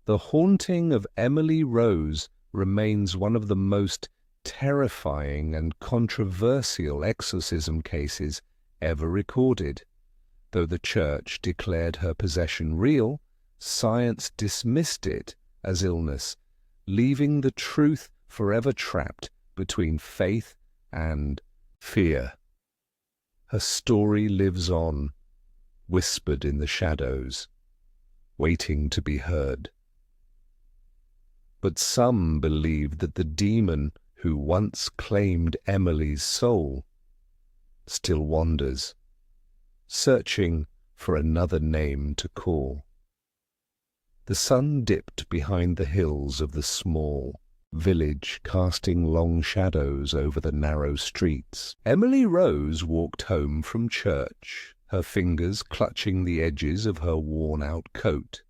The haunting of Emily Rose remains one of the most terrifying and controversial exorcism cases ever recorded. Though the Church declared her possession real, science dismissed it as illness, leaving the truth forever trapped between faith and fear. Her story lives on, whispered in the shadows, waiting to be heard. But some believe that the demon who once claimed Emily's soul still wanders, searching for another name to call. The sun dipped behind the hills of the small village, casting long shadows over the narrow streets. Emily Rose walked home from church, her fingers clutching the edges of her worn-out coat.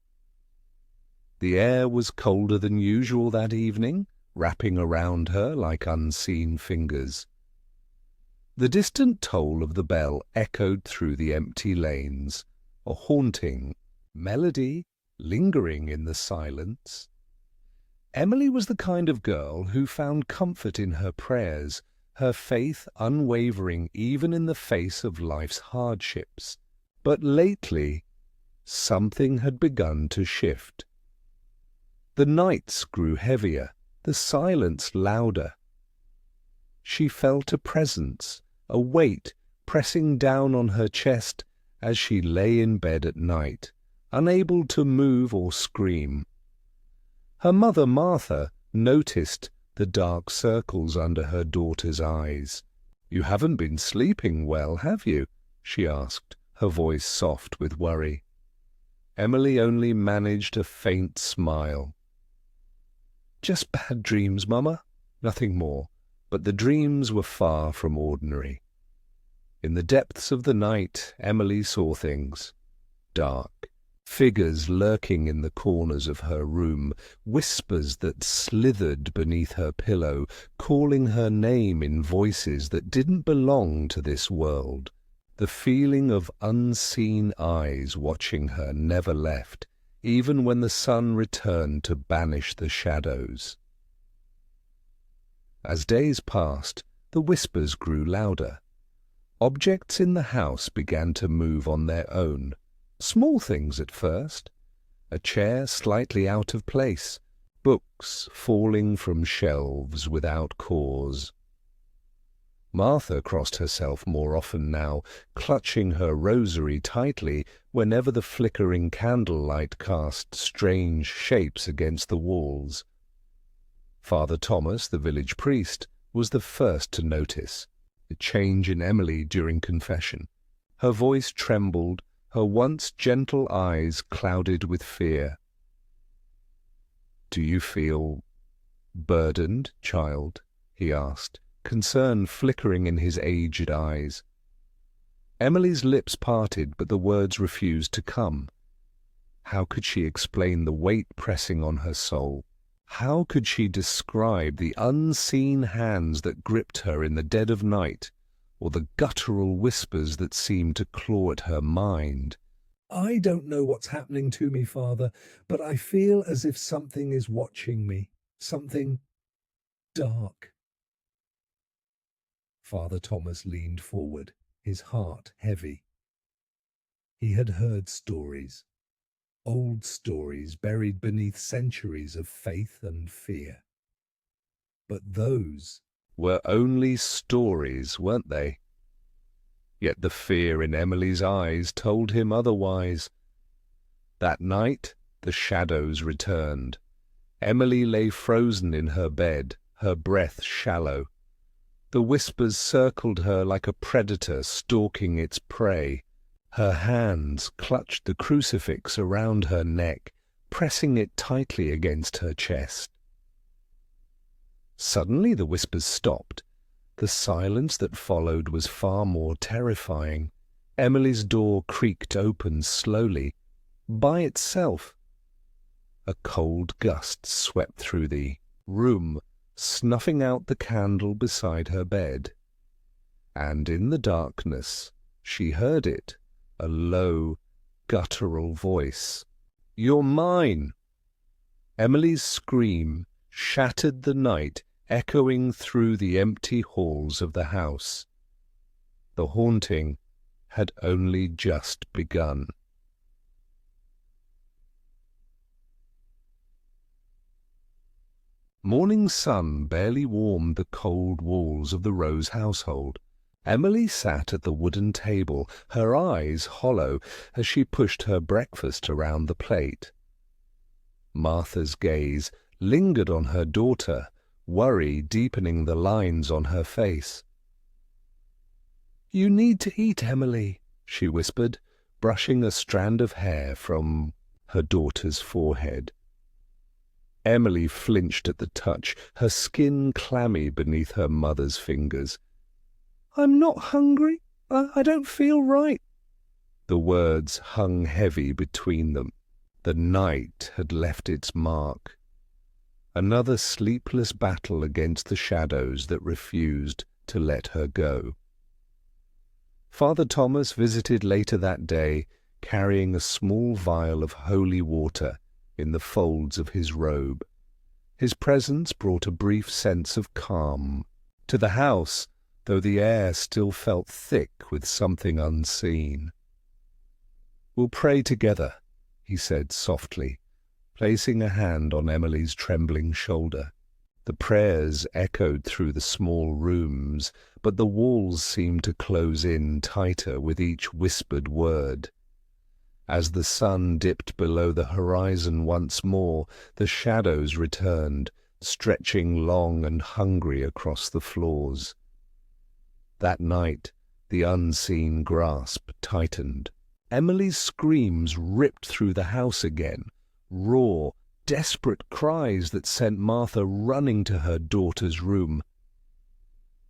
The air was colder than usual that evening, wrapping around her like unseen fingers. The distant toll of the bell echoed through the empty lanes, a haunting melody lingering in the silence. Emily was the kind of girl who found comfort in her prayers, her faith unwavering even in the face of life's hardships. But lately, something had begun to shift. The nights grew heavier, the silence louder. She felt a presence, a weight pressing down on her chest as she lay in bed at night, unable to move or scream. Her mother, Martha, noticed the dark circles under her daughter's eyes. "You haven't been sleeping well, have you?" she asked, her voice soft with worry. Emily only managed a faint smile. "Just bad dreams, Mama. Nothing more." But the dreams were far from ordinary. In the depths of the night, Emily saw things. Dark. Figures lurking in the corners of her room, whispers that slithered beneath her pillow, calling her name in voices that didn't belong to this world. The feeling of unseen eyes watching her never left, even when the sun returned to banish the shadows. As days passed, the whispers grew louder. Objects in the house began to move on their own. Small things at first. A chair slightly out of place. Books falling from shelves without cause. Martha crossed herself more often now, clutching her rosary tightly whenever the flickering candlelight cast strange shapes against the walls. Father Thomas, the village priest, was the first to notice the change in Emily during confession. Her voice trembled, her once gentle eyes clouded with fear. "Do you feel burdened, child?" he asked, concern flickering in his aged eyes. Emily's lips parted, but the words refused to come. How could she explain the weight pressing on her soul? How could she describe the unseen hands that gripped her in the dead of night, or the guttural whispers that seemed to claw at her mind? "I don't know what's happening to me, Father, but I feel as if something is watching me, something dark." Father Thomas leaned forward, his heart heavy. He had heard stories, old stories buried beneath centuries of faith and fear. But those were only stories, weren't they? Yet the fear in Emily's eyes told him otherwise. That night the shadows returned. Emily lay frozen in her bed, her breath shallow. The whispers circled her like a predator stalking its prey. Her hands clutched the crucifix around her neck, pressing it tightly against her chest. Suddenly the whispers stopped. The silence that followed was far more terrifying. Emily's door creaked open slowly, by itself. A cold gust swept through the room, snuffing out the candle beside her bed. And in the darkness she heard it, a low, guttural voice. "You're mine!" Emily's scream shattered the night, echoing through the empty halls of the house. The haunting had only just begun. Morning sun barely warmed the cold walls of the Rose household. Emily sat at the wooden table, her eyes hollow as she pushed her breakfast around the plate. Martha's gaze lingered on her daughter, worry deepening the lines on her face. "You need to eat, Emily," she whispered, brushing a strand of hair from her daughter's forehead. Emily flinched at the touch, her skin clammy beneath her mother's fingers. "I'm not hungry. I don't feel right." The words hung heavy between them. The night had left its mark. Another sleepless battle against the shadows that refused to let her go. Father Thomas visited later that day, carrying a small vial of holy water in the folds of his robe. His presence brought a brief sense of calm to the house, though the air still felt thick with something unseen. "We'll pray together," he said softly, placing a hand on Emily's trembling shoulder. The prayers echoed through the small rooms, but the walls seemed to close in tighter with each whispered word. As the sun dipped below the horizon once more, the shadows returned, stretching long and hungry across the floors. That night, the unseen grasp tightened. Emily's screams ripped through the house again, raw, desperate cries that sent Martha running to her daughter's room.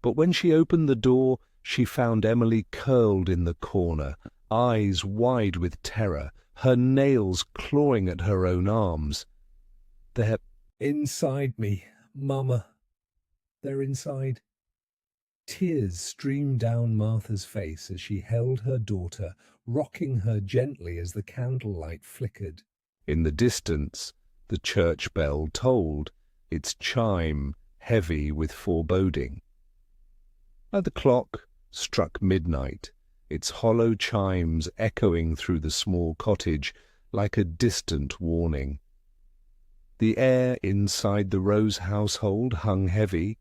But when she opened the door, she found Emily curled in the corner, eyes wide with terror, her nails clawing at her own arms. "They're inside me, Mama. They're inside." Tears streamed down Martha's face as she held her daughter, rocking her gently as the candlelight flickered. In the distance, the church bell tolled, its chime heavy with foreboding. The clock struck midnight, its hollow chimes echoing through the small cottage like a distant warning. The air inside the Rose household hung heavy,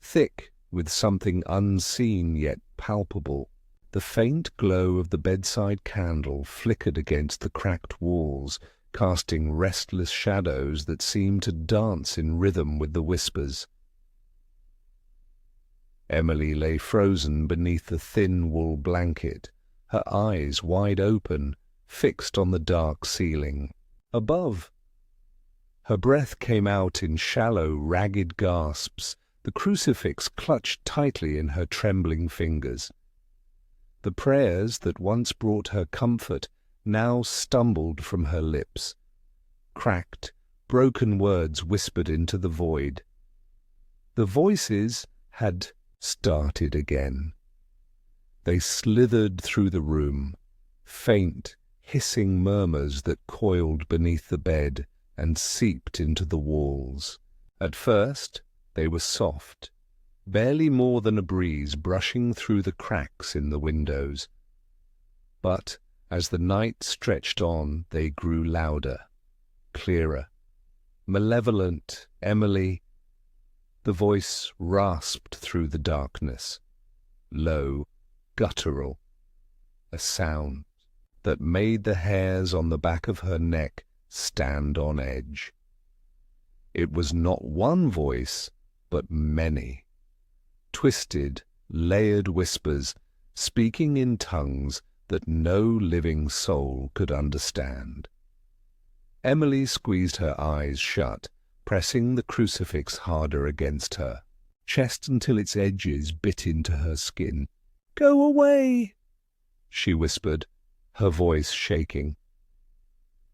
thick with something unseen yet palpable. The faint glow of the bedside candle flickered against the cracked walls, casting restless shadows that seemed to dance in rhythm with the whispers. Emily lay frozen beneath the thin wool blanket, her eyes wide open, fixed on the dark ceiling. Above, her breath came out in shallow, ragged gasps, the crucifix clutched tightly in her trembling fingers. The prayers that once brought her comfort now stumbled from her lips. Cracked, broken words whispered into the void. The voices had started again. They slithered through the room, faint, hissing murmurs that coiled beneath the bed and seeped into the walls. At first, they were soft, barely more than a breeze brushing through the cracks in the windows. But as the night stretched on, they grew louder, clearer. "Malevolent, Emily." The voice rasped through the darkness, low, guttural, a sound that made the hairs on the back of her neck stand on edge. It was not one voice, but many. Twisted, layered whispers, speaking in tongues that no living soul could understand. Emily squeezed her eyes shut, pressing the crucifix harder against her chest until its edges bit into her skin. "Go away," she whispered, her voice shaking.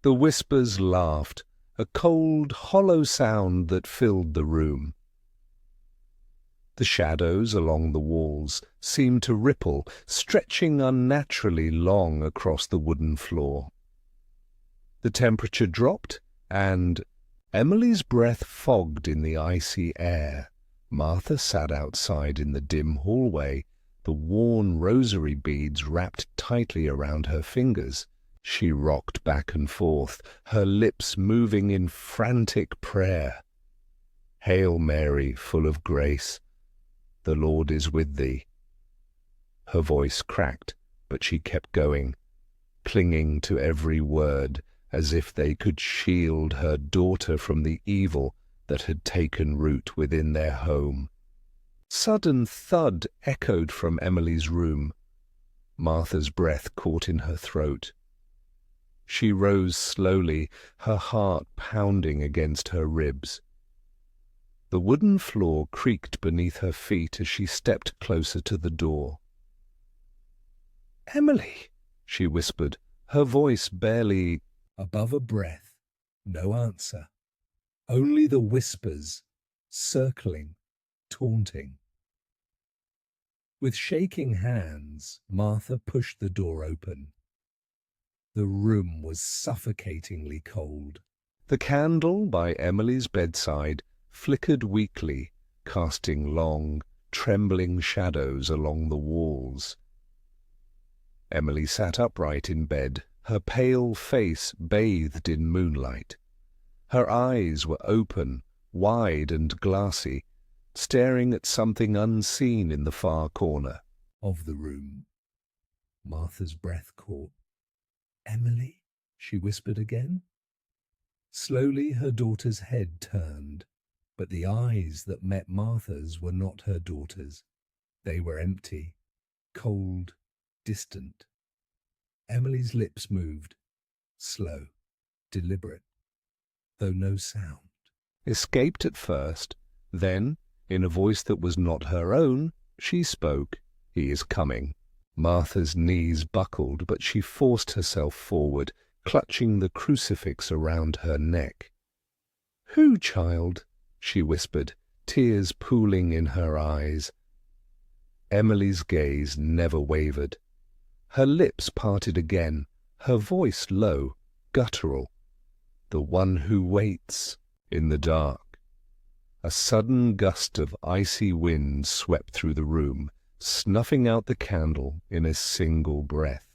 The whispers laughed, a cold, hollow sound that filled the room. The shadows along the walls seemed to ripple, stretching unnaturally long across the wooden floor. The temperature dropped, and Emily's breath fogged in the icy air. Martha sat outside in the dim hallway, the worn rosary beads wrapped tightly around her fingers. She rocked back and forth, her lips moving in frantic prayer. Hail Mary, full of grace, the Lord is with thee. Her voice cracked, but she kept going, clinging to every word, as if they could shield her daughter from the evil that had taken root within their home. Sudden thud echoed from Emily's room. Martha's breath caught in her throat. She rose slowly, her heart pounding against her ribs. The wooden floor creaked beneath her feet as she stepped closer to the door. "Emily," she whispered, her voice barely above a breath. No answer. Only the whispers, circling, taunting. With shaking hands, Martha pushed the door open. The room was suffocatingly cold. The candle by Emily's bedside flickered weakly, casting long, trembling shadows along the walls. Emily sat upright in bed, her pale face bathed in moonlight. Her eyes were open, wide and glassy, staring at something unseen in the far corner of the room. Martha's breath caught. "Emily?" she whispered again. Slowly her daughter's head turned, but the eyes that met Martha's were not her daughter's. They were empty, cold, distant. Emily's lips moved, slow, deliberate, though no sound. Escaped at first, then, in a voice that was not her own, she spoke. "He is coming." Martha's knees buckled, but she forced herself forward, clutching the crucifix around her neck. "Who, child?" she whispered, tears pooling in her eyes. Emily's gaze never wavered. Her lips parted again, her voice low, guttural. "The one who waits in the dark." A sudden gust of icy wind swept through the room, snuffing out the candle in a single breath.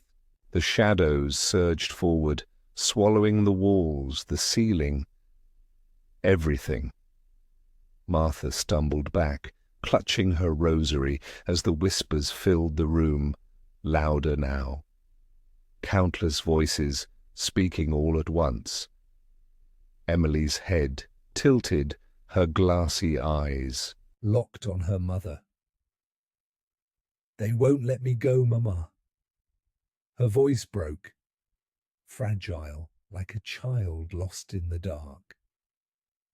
The shadows surged forward, swallowing the walls, the ceiling, everything. Martha stumbled back, clutching her rosary as the whispers filled the room, louder now. Countless voices speaking all at once. Emily's head tilted, her glassy eyes locked on her mother. "They won't let me go, Mama." Her voice broke, fragile, like a child lost in the dark.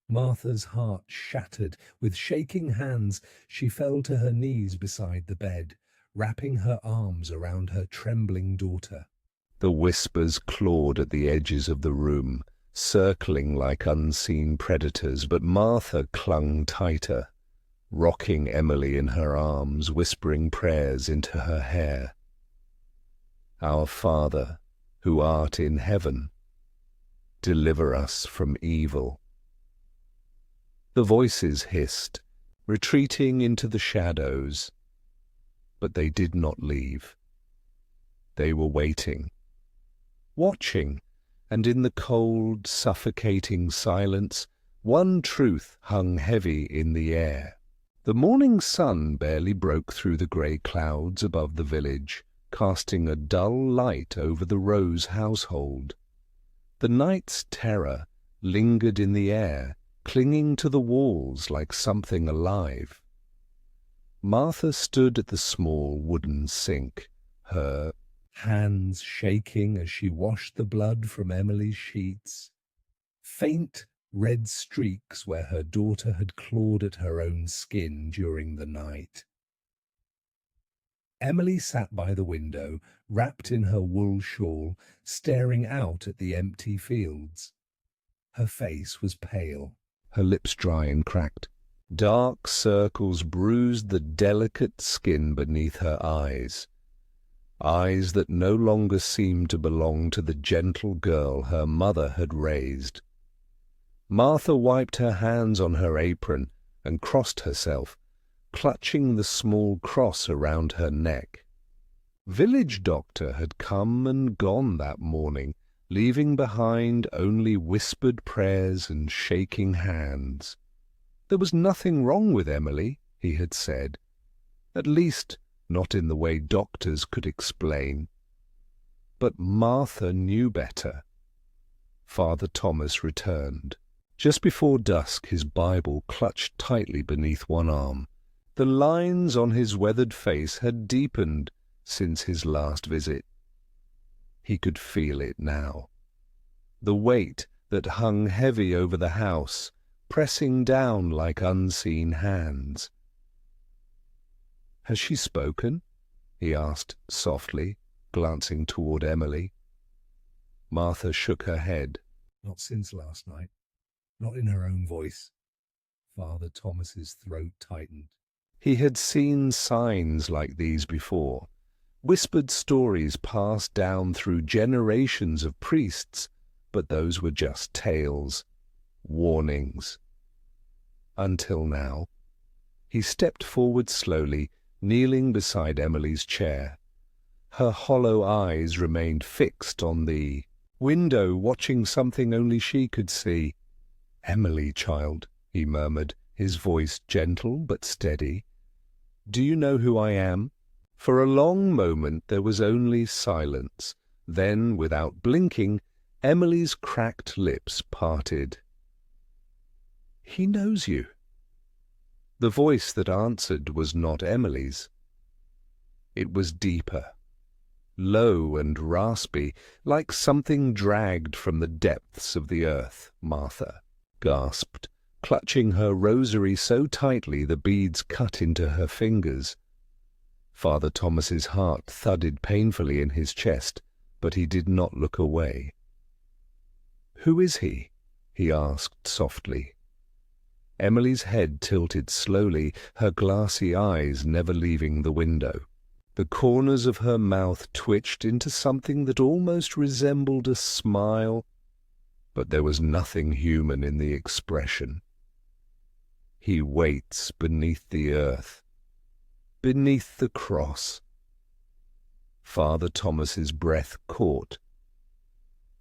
Martha's heart shattered. With shaking hands, she fell to her knees beside the bed, wrapping her arms around her trembling daughter. The whispers clawed at the edges of the room, circling like unseen predators, but Martha clung tighter, rocking Emily in her arms, whispering prayers into her hair. "Our Father, who art in heaven, deliver us from evil." The voices hissed, retreating into the shadows, but they did not leave. They were waiting, watching, and in the cold, suffocating silence, one truth hung heavy in the air. The morning sun barely broke through the grey clouds above the village, casting a dull light over the Rose household. The night's terror lingered in the air, clinging to the walls like something alive. Martha stood at the small wooden sink, her hands shaking as she washed the blood from Emily's sheets. Faint red streaks where her daughter had clawed at her own skin during the night. Emily sat by the window, wrapped in her wool shawl, staring out at the empty fields. Her face was pale, her lips dry and cracked. Dark circles bruised the delicate skin beneath her eyes. Eyes that no longer seemed to belong to the gentle girl her mother had raised. Martha wiped her hands on her apron and crossed herself, clutching the small cross around her neck. Village doctor had come and gone that morning, leaving behind only whispered prayers and shaking hands. There was nothing wrong with Emily, he had said. At least, not in the way doctors could explain. But Martha knew better. Father Thomas returned. Just before dusk, his Bible clutched tightly beneath one arm. The lines on his weathered face had deepened since his last visit. He could feel it now. The weight that hung heavy over the house, pressing down like unseen hands. "Has she spoken?" he asked softly, glancing toward Emily. Martha shook her head. "Not since last night. Not in her own voice." Father Thomas's throat tightened. He had seen signs like these before, whispered stories passed down through generations of priests, but those were just tales, warnings. Until now. He stepped forward slowly, kneeling beside Emily's chair. Her hollow eyes remained fixed on the window, watching something only she could see. "Emily, child," he murmured, his voice gentle but steady. "Do you know who I am?" For a long moment there was only silence. Then, without blinking, Emily's cracked lips parted. "He knows you." The voice that answered was not Emily's. It was deeper, low and raspy, like something dragged from the depths of the earth. Martha gasped, clutching her rosary so tightly the beads cut into her fingers. Father Thomas's heart thudded painfully in his chest, but he did not look away. "Who is he?" he asked softly. Emily's head tilted slowly, her glassy eyes never leaving the window. The corners of her mouth twitched into something that almost resembled a smile, but there was nothing human in the expression. "He waits beneath the earth, beneath the cross." Father Thomas's breath caught.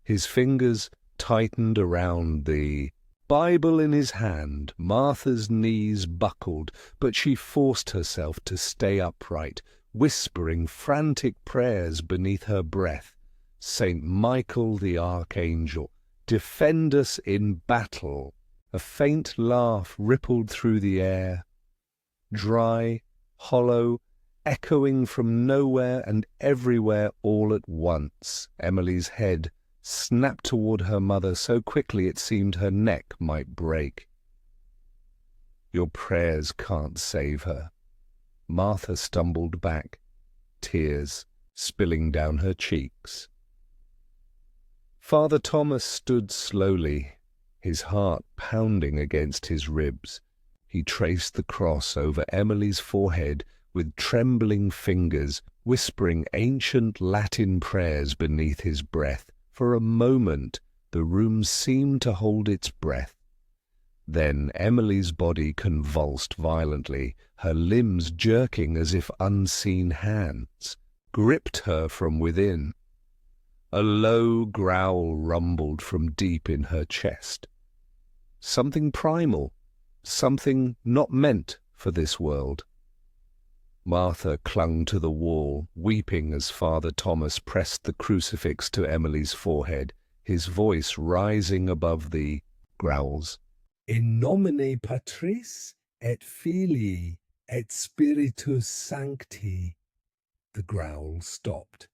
His fingers tightened around the Bible in his hand. Martha's knees buckled, but she forced herself to stay upright, whispering frantic prayers beneath her breath. "Saint Michael the Archangel, defend us in battle." A faint laugh rippled through the air, dry, hollow, echoing from nowhere and everywhere all at once. Emily's head snapped toward her mother so quickly it seemed her neck might break. "Your prayers can't save her." Martha stumbled back, tears spilling down her cheeks. Father Thomas stood slowly, his heart pounding against his ribs. He traced the cross over Emily's forehead with trembling fingers, whispering ancient Latin prayers beneath his breath. For a moment the room seemed to hold its breath. Then Emily's body convulsed violently, her limbs jerking as if unseen hands gripped her from within. A low growl rumbled from deep in her chest. Something primal, something not meant for this world. Martha clung to the wall, weeping as Father Thomas pressed the crucifix to Emily's forehead, his voice rising above the growls. "In nomine Patris et Filii et Spiritus Sancti." The growl stopped.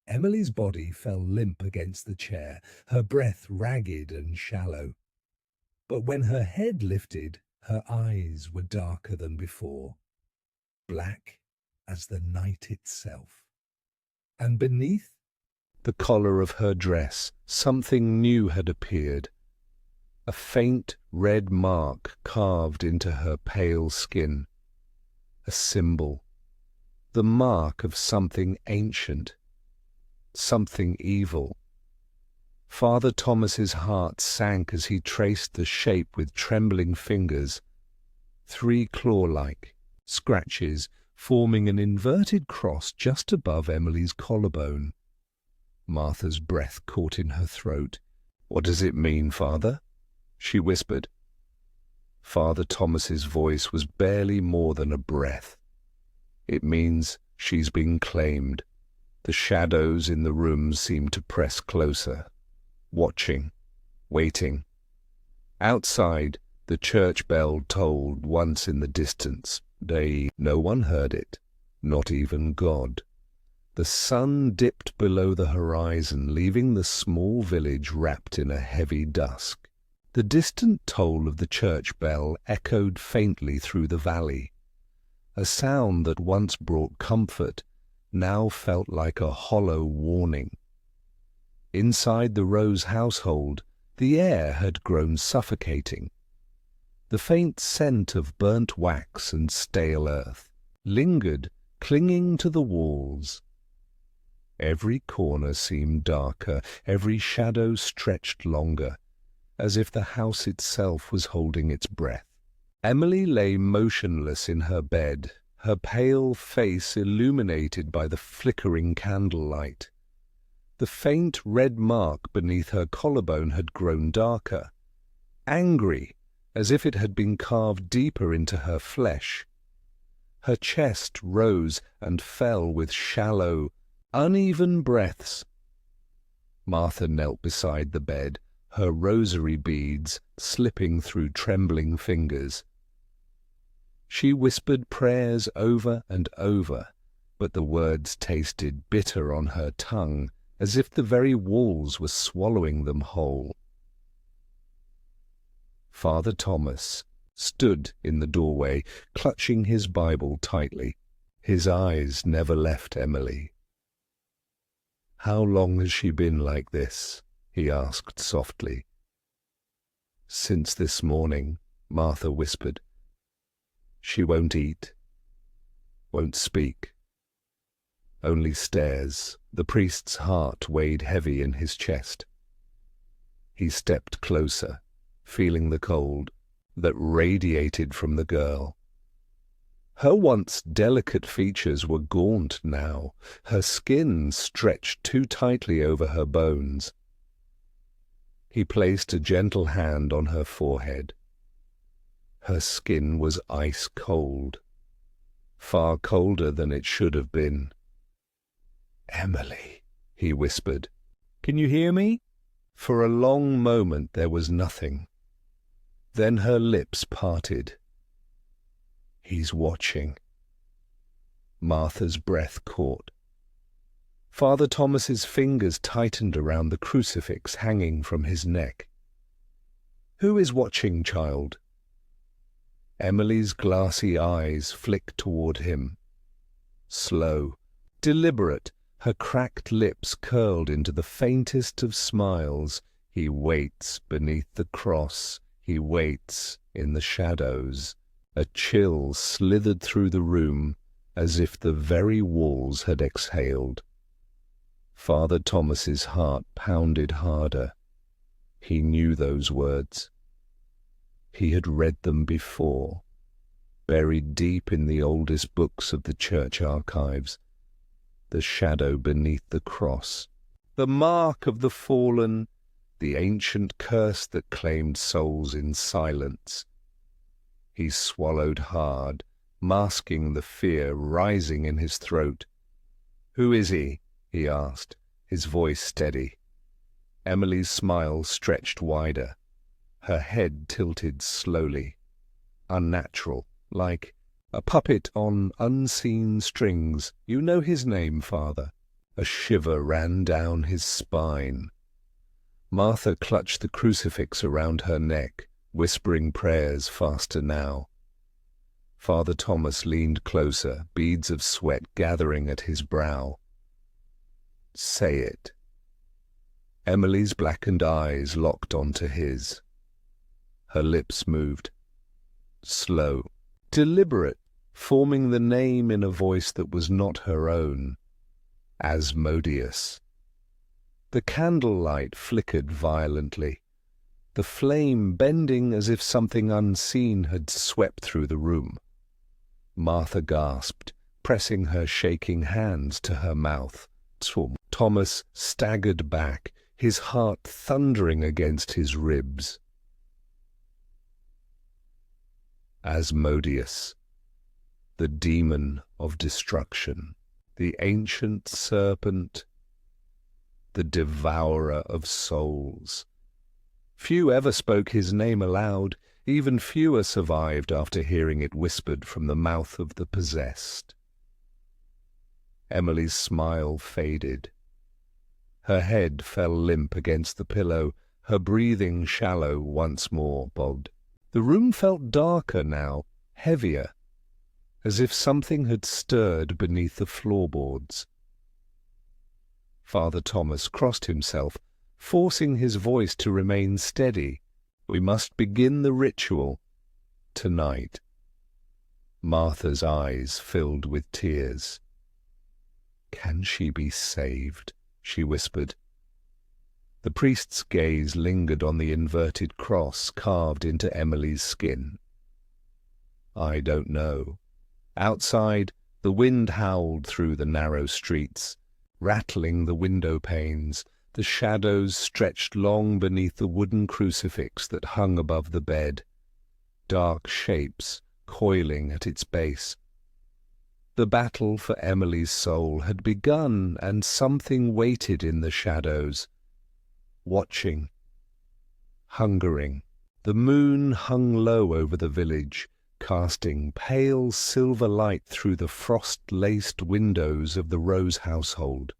Emily's body fell limp against the chair, her breath ragged and shallow. But when her head lifted, her eyes were darker than before, black as the night itself. And beneath the collar of her dress, something new had appeared. A faint red mark carved into her pale skin. A symbol. The mark of something ancient. Something evil. Father Thomas's heart sank as he traced the shape with trembling fingers. 3 claw-like scratches forming an inverted cross just above Emily's collarbone. Martha's breath caught in her throat. "What does it mean, Father?" she whispered. Father Thomas's voice was barely more than a breath. "It means she's been claimed." The shadows in the room seemed to press closer, watching, waiting. Outside, the church bell tolled once in the distance. No one heard it, not even God. The sun dipped below the horizon, leaving the small village wrapped in a heavy dusk. The distant toll of the church bell echoed faintly through the valley. A sound that once brought comfort now felt like a hollow warning. Inside the Rose household, the air had grown suffocating. The faint scent of burnt wax and stale earth lingered, clinging to the walls. Every corner seemed darker, every shadow stretched longer, as if the house itself was holding its breath. Emily lay motionless in her bed, her pale face illuminated by the flickering candlelight. The faint red mark beneath her collarbone had grown darker, angry, as if it had been carved deeper into her flesh. Her chest rose and fell with shallow, uneven breaths. Martha knelt beside the bed, her rosary beads slipping through trembling fingers. She whispered prayers over and over, but the words tasted bitter on her tongue, as if the very walls were swallowing them whole. Father Thomas stood in the doorway, clutching his Bible tightly. His eyes never left Emily. "How long has she been like this?" he asked softly. "Since this morning," Martha whispered. "She won't eat, won't speak, only stares." The priest's heart weighed heavy in his chest. He stepped closer, feeling the cold that radiated from the girl. Her once delicate features were gaunt now, her skin stretched too tightly over her bones. He placed a gentle hand on her forehead. Her skin was ice cold, far colder than it should have been. "Emily," he whispered. "Can you hear me?" For a long moment there was nothing. Then her lips parted. "He's watching." Martha's breath caught. Father Thomas's fingers tightened around the crucifix hanging from his neck. "Who is watching, child?" Emily's glassy eyes flicked toward him. Slow, deliberate, her cracked lips curled into the faintest of smiles. "He waits beneath the cross. He waits in the shadows." A chill slithered through the room, as if the very walls had exhaled. Father Thomas's heart pounded harder. He knew those words. He had read them before, buried deep in the oldest books of the church archives. The shadow beneath the cross, the mark of the fallen, the ancient curse that claimed souls in silence. He swallowed hard, masking the fear rising in his throat. "Who is he?" he asked, his voice steady. Emily's smile stretched wider. Her head tilted slowly, unnatural, like a puppet on unseen strings. "You know his name, Father?" A shiver ran down his spine. Martha clutched the crucifix around her neck, whispering prayers faster now. Father Thomas leaned closer, beads of sweat gathering at his brow. "Say it." Emily's blackened eyes locked onto his. Her lips moved. Slow, deliberate, forming the name in a voice that was not her own. Asmodeus. The candlelight flickered violently, the flame bending as if something unseen had swept through the room. Martha gasped, pressing her shaking hands to her mouth. Thomas staggered back, his heart thundering against his ribs. Asmodeus, the demon of destruction, the ancient serpent, the devourer of souls. Few ever spoke his name aloud, even fewer survived after hearing it whispered from the mouth of the possessed. Emily's smile faded. Her head fell limp against the pillow, her breathing shallow once more, bogged. The room felt darker now, heavier, as if something had stirred beneath the floorboards. Father Thomas crossed himself, forcing his voice to remain steady. We must begin the ritual tonight. Martha's eyes filled with tears. "Can she be saved?" she whispered. The priest's gaze lingered on the inverted cross carved into Emily's skin. "I don't know." Outside, the wind howled through the narrow streets, rattling the window panes. The shadows stretched long beneath the wooden crucifix that hung above the bed, dark shapes coiling at its base. The battle for Emily's soul had begun, and something waited in the shadows, watching, hungering. The moon hung low over the village, casting pale silver light through the frost-laced windows of the Rose household.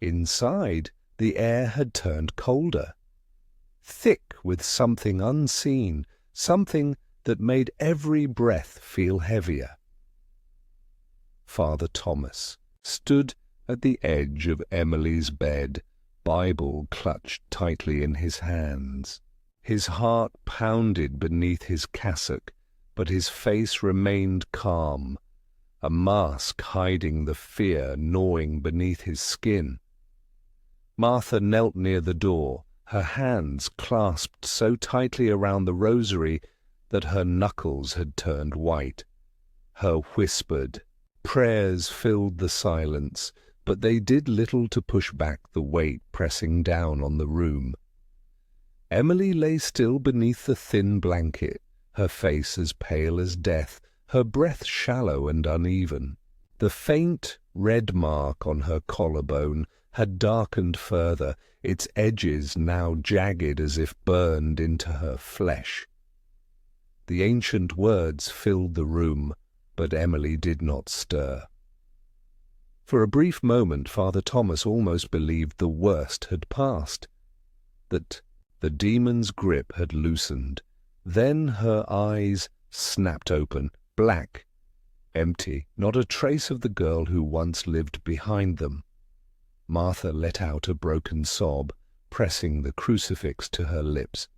Inside, the air had turned colder, thick with something unseen, something that made every breath feel heavier. Father Thomas stood at the edge of Emily's bed, Bible clutched tightly in his hands. His heart pounded beneath his cassock, but his face remained calm, a mask hiding the fear gnawing beneath his skin. Martha knelt near the door, her hands clasped so tightly around the rosary that her knuckles had turned white. Her whispered prayers filled the silence, but they did little to push back the weight pressing down on the room. Emily lay still beneath the thin blanket, her face as pale as death, her breath shallow and uneven. The faint red mark on her collarbone had darkened further, its edges now jagged as if burned into her flesh. The ancient words filled the room, but Emily did not stir. For a brief moment Father Thomas almost believed the worst had passed, that the demon's grip had loosened. Then her eyes snapped open, black, empty, not a trace of the girl who once lived behind them. Martha let out a broken sob, pressing the crucifix to her lips.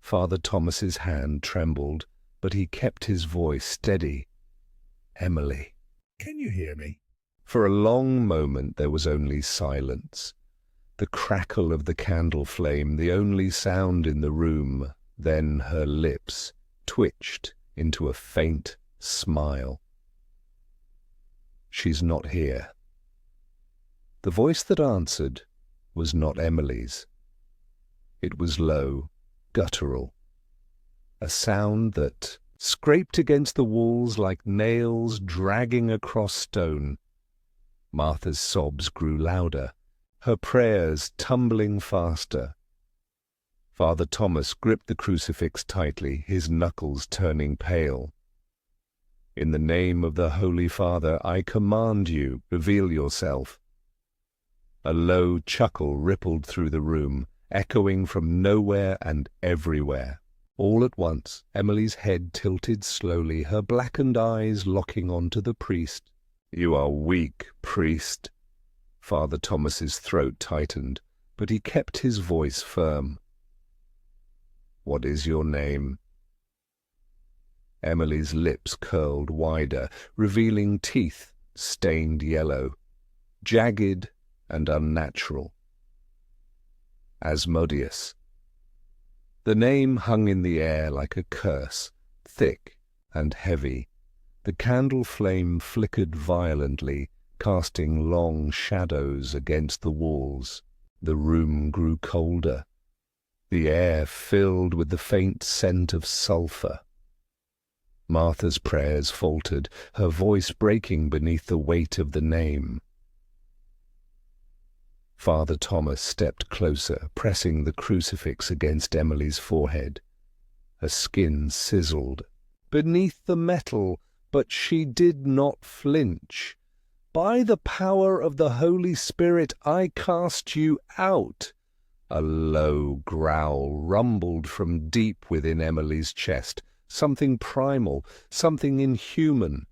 Father Thomas's hand trembled, but he kept his voice steady. "Emily." "Can you hear me?" For a long moment there was only silence. The crackle of the candle flame, the only sound in the room. Then her lips twitched into a faint smile. "She's not here." The voice that answered was not Emily's. It was low, guttural, a sound that scraped against the walls like nails dragging across stone. Martha's sobs grew louder, her prayers tumbling faster. Father Thomas gripped the crucifix tightly, his knuckles turning pale. "In the name of the Holy Father, I command you, reveal yourself." A low chuckle rippled through the room, echoing from nowhere and everywhere. All at once, Emily's head tilted slowly, her blackened eyes locking onto the priest. "You are weak, priest." Father Thomas's throat tightened, but he kept his voice firm. "What is your name?" Emily's lips curled wider, revealing teeth stained yellow, jagged and unnatural. Asmodeus. The name hung in the air like a curse, thick and heavy. The candle flame flickered violently, casting long shadows against the walls. The room grew colder. The air filled with the faint scent of sulphur. Martha's prayers faltered, her voice breaking beneath the weight of the name. Father Thomas stepped closer, pressing the crucifix against Emily's forehead. Her skin sizzled beneath the metal, but she did not flinch. "By the power of the Holy Spirit, I cast you out." A low growl rumbled from deep within Emily's chest, something primal, something inhuman.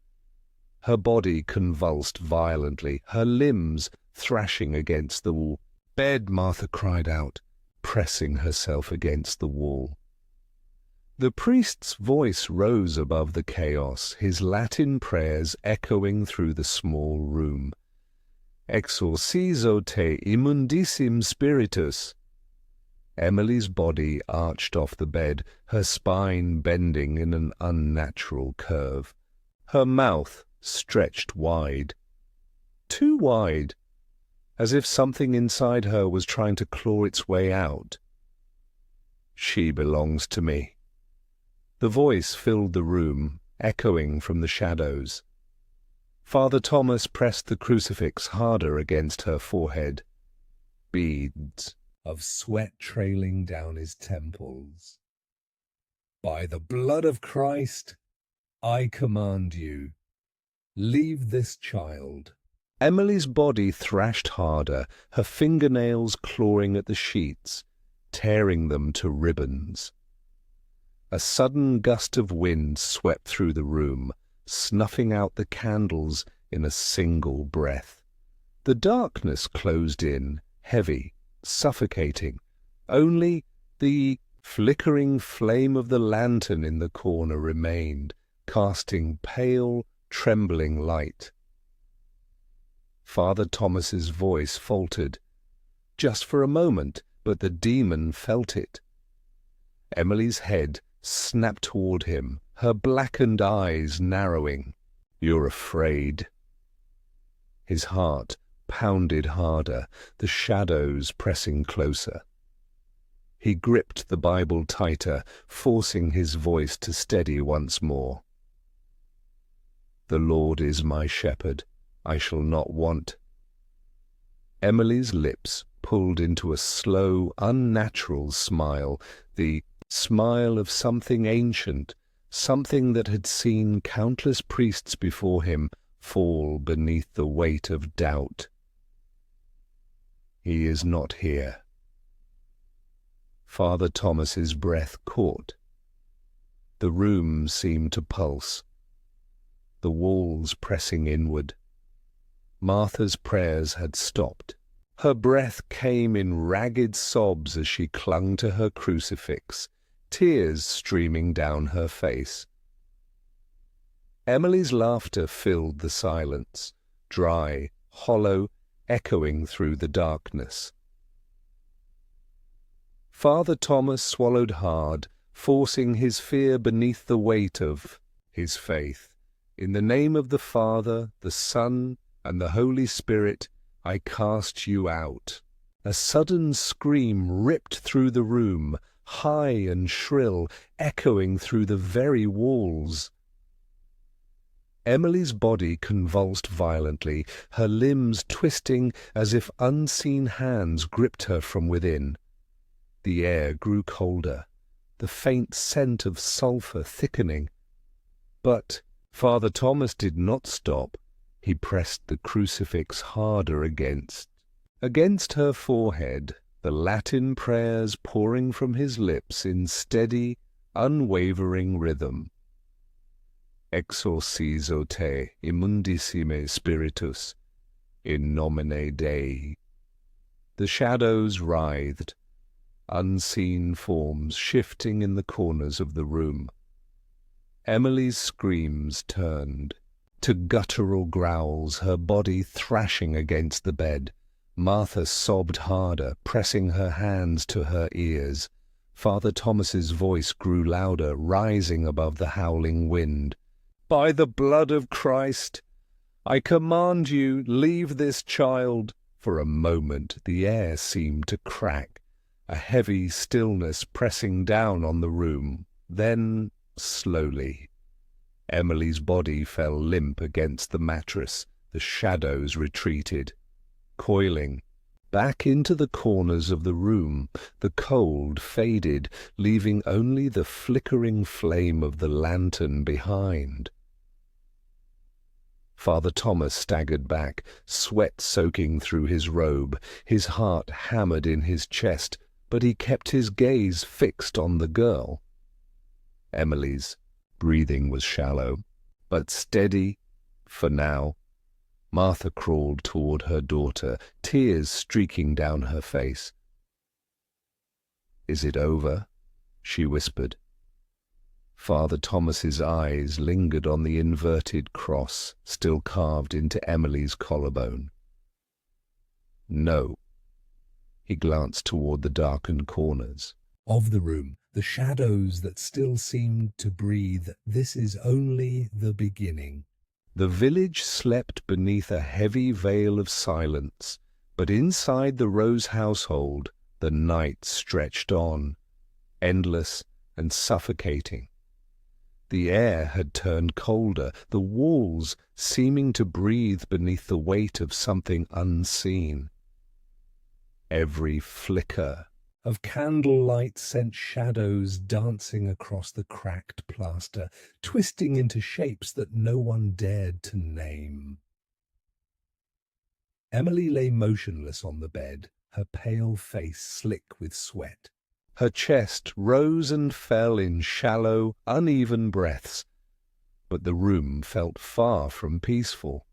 Her body convulsed violently, her limbs thrashing against the wall. "Bed!" Martha cried out, pressing herself against the wall. The priest's voice rose above the chaos, his Latin prayers echoing through the small room. "Exorcizo te immundissim spiritus." Emily's body arched off the bed, her spine bending in an unnatural curve. Her mouth stretched wide. Too wide, as if something inside her was trying to claw its way out. "She belongs to me." The voice filled the room, echoing from the shadows. Father Thomas pressed the crucifix harder against her forehead. Beads of sweat trailing down his temples. "By the blood of Christ, I command you, leave this child." Emily's body thrashed harder, her fingernails clawing at the sheets, tearing them to ribbons. A sudden gust of wind swept through the room, snuffing out the candles in a single breath. The darkness closed in, heavy, suffocating. Only the flickering flame of the lantern in the corner remained, casting pale, trembling light. Father Thomas's voice faltered, just for a moment, but the demon felt it. Emily's head snapped toward him, her blackened eyes narrowing. "You're afraid." His heart pounded harder, the shadows pressing closer. He gripped the Bible tighter, forcing his voice to steady once more. "The Lord is my shepherd, I shall not want." Emily's lips pulled into a slow, unnatural smile, the smile of something ancient, something that had seen countless priests before him fall beneath the weight of doubt. "He is not here." Father Thomas's breath caught. The room seemed to pulse, the walls pressing inward. Martha's prayers had stopped. Her breath came in ragged sobs as she clung to her crucifix, tears streaming down her face. Emily's laughter filled the silence, dry, hollow, echoing through the darkness. Father Thomas swallowed hard, forcing his fear beneath the weight of his faith. "In the name of the Father, the Son, and the Holy Spirit, I cast you out." A sudden scream ripped through the room, high and shrill, echoing through the very walls. Emily's body convulsed violently, her limbs twisting as if unseen hands gripped her from within. The air grew colder, the faint scent of sulphur thickening. But Father Thomas did not stop. He pressed the crucifix harder against her forehead, the Latin prayers pouring from his lips in steady, unwavering rhythm. "Exorcizo te immundissime spiritus, in nomine Dei." The shadows writhed, unseen forms shifting in the corners of the room. Emily's screams turned to guttural growls, her body thrashing against the bed. Martha sobbed harder, pressing her hands to her ears. Father Thomas's voice grew louder, rising above the howling wind. "By the blood of Christ, I command you, leave this child." For a moment the air seemed to crack, a heavy stillness pressing down on the room. Then, slowly, Emily's body fell limp against the mattress. The shadows retreated, coiling back into the corners of the room. The cold faded, leaving only the flickering flame of the lantern behind. Father Thomas staggered back, sweat soaking through his robe. His heart hammered in his chest, but he kept his gaze fixed on the girl. Emily's breathing was shallow, but steady for now. Martha crawled toward her daughter, tears streaking down her face. "Is it over?" she whispered. Father Thomas's eyes lingered on the inverted cross still carved into Emily's collarbone. "No." He glanced toward the darkened corners of the room, the shadows that still seemed to breathe. "This is only the beginning." The village slept beneath a heavy veil of silence, but inside the Rose household the night stretched on, endless and suffocating. The air had turned colder, the walls seeming to breathe beneath the weight of something unseen. Every flicker of candlelight sent shadows dancing across the cracked plaster, twisting into shapes that no one dared to name. Emily lay motionless on the bed, her pale face slick with sweat. Her chest rose and fell in shallow, uneven breaths, but the room felt far from peaceful.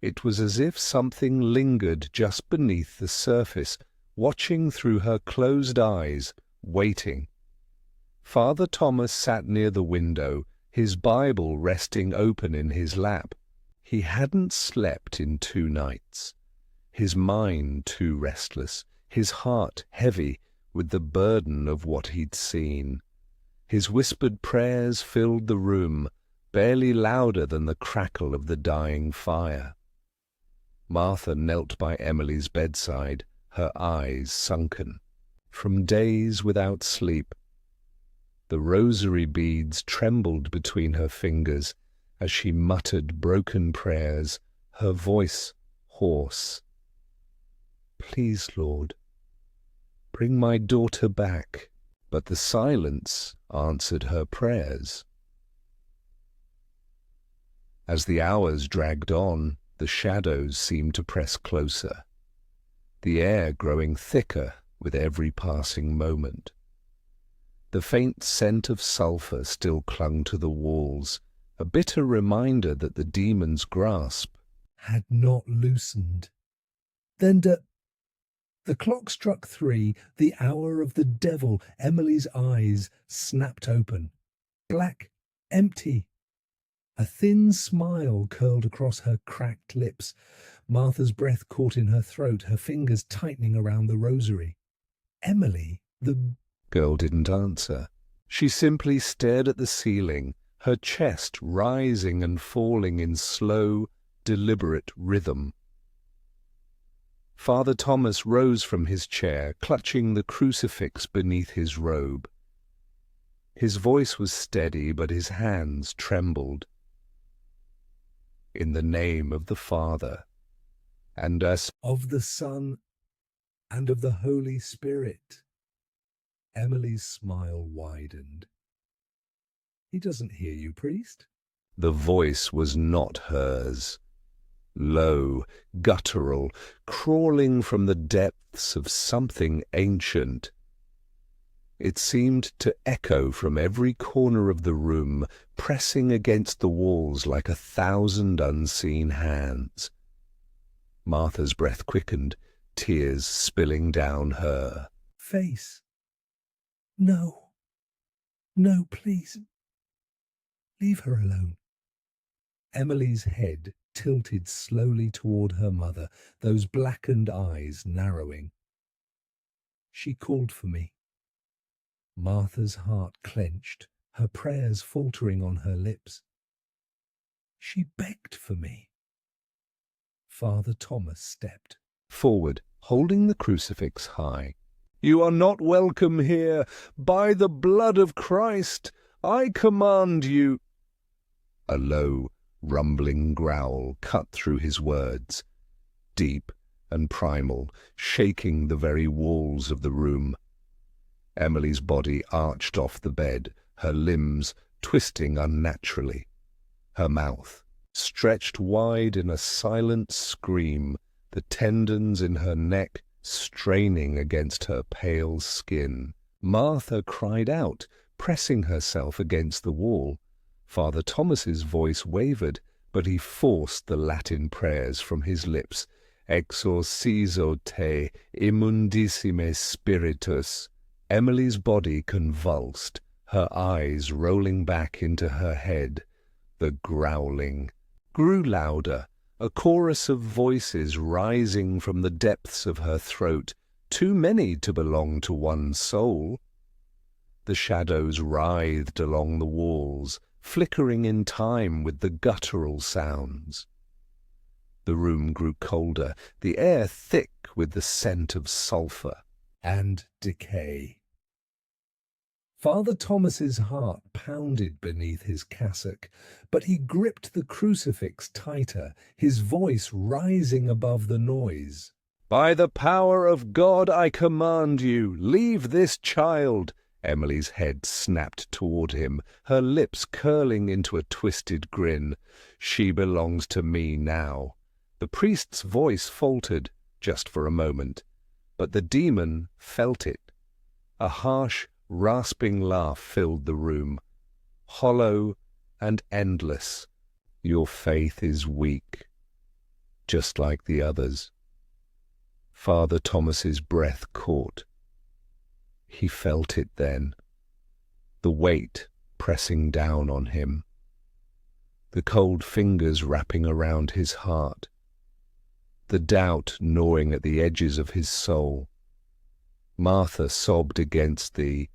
It was as if something lingered just beneath the surface, watching through her closed eyes, waiting. Father Thomas sat near the window, his Bible resting open in his lap. He hadn't slept in 2 nights, his mind too restless, his heart heavy with the burden of what he'd seen. His whispered prayers filled the room, barely louder than the crackle of the dying fire. Martha knelt by Emily's bedside, her eyes sunken from days without sleep. The rosary beads trembled between her fingers as she muttered broken prayers, her voice hoarse. "Please, Lord, bring my daughter back." But the silence answered her prayers. As the hours dragged on, the shadows seemed to press closer, the air growing thicker with every passing moment. The faint scent of sulphur still clung to the walls, a bitter reminder that the demon's grasp had not loosened. Then the clock struck 3, the hour of the devil. Emily's eyes snapped open, black, empty. A thin smile curled across her cracked lips. Martha's breath caught in her throat, her fingers tightening around the rosary. "Emily?" The girl didn't answer. She simply stared at the ceiling, her chest rising and falling in slow, deliberate rhythm. Father Thomas rose from his chair, clutching the crucifix beneath his robe. His voice was steady, but his hands trembled. "In the name of the Father, and of the Son, and of the Holy Spirit." Emily's smile widened. "He doesn't hear you, priest." The voice was not hers. Low, guttural, crawling from the depths of something ancient. It seemed to echo from every corner of the room, pressing against the walls like 1,000 unseen hands. Martha's breath quickened, tears spilling down her face. "No, no, please, leave her alone." Emily's head tilted slowly toward her mother, those blackened eyes narrowing. She called for me. Martha's heart clenched, her prayers faltering on her lips. She begged for me. Father Thomas stepped forward, holding the crucifix high. "You are not welcome here. By the blood of Christ, I command you." A low, rumbling growl cut through his words, deep and primal, shaking the very walls of the room. Emily's body arched off the bed, her limbs twisting unnaturally. Her mouth stretched wide in a silent scream, the tendons in her neck straining against her pale skin. Martha cried out, pressing herself against the wall. Father Thomas's voice wavered, but he forced the Latin prayers from his lips. Exorcizo te immundissime spiritus. Emily's body convulsed, her eyes rolling back into her head. The growling grew louder, a chorus of voices rising from the depths of her throat, too many to belong to one soul. The shadows writhed along the walls, flickering in time with the guttural sounds. The room grew colder, the air thick with the scent of sulphur and decay. Father Thomas's heart pounded beneath his cassock, but he gripped the crucifix tighter, his voice rising above the noise. "By the power of God I command you, leave this child." Emily's head snapped toward him, her lips curling into a twisted grin. "She belongs to me now." The priest's voice faltered, just for a moment, but the demon felt it. A harsh, rasping laugh filled the room, hollow and endless. "Your faith is weak, just like the others." Father Thomas's breath caught. He felt it then, the weight pressing down on him, the cold fingers wrapping around his heart, the doubt gnawing at the edges of his soul. Martha sobbed against the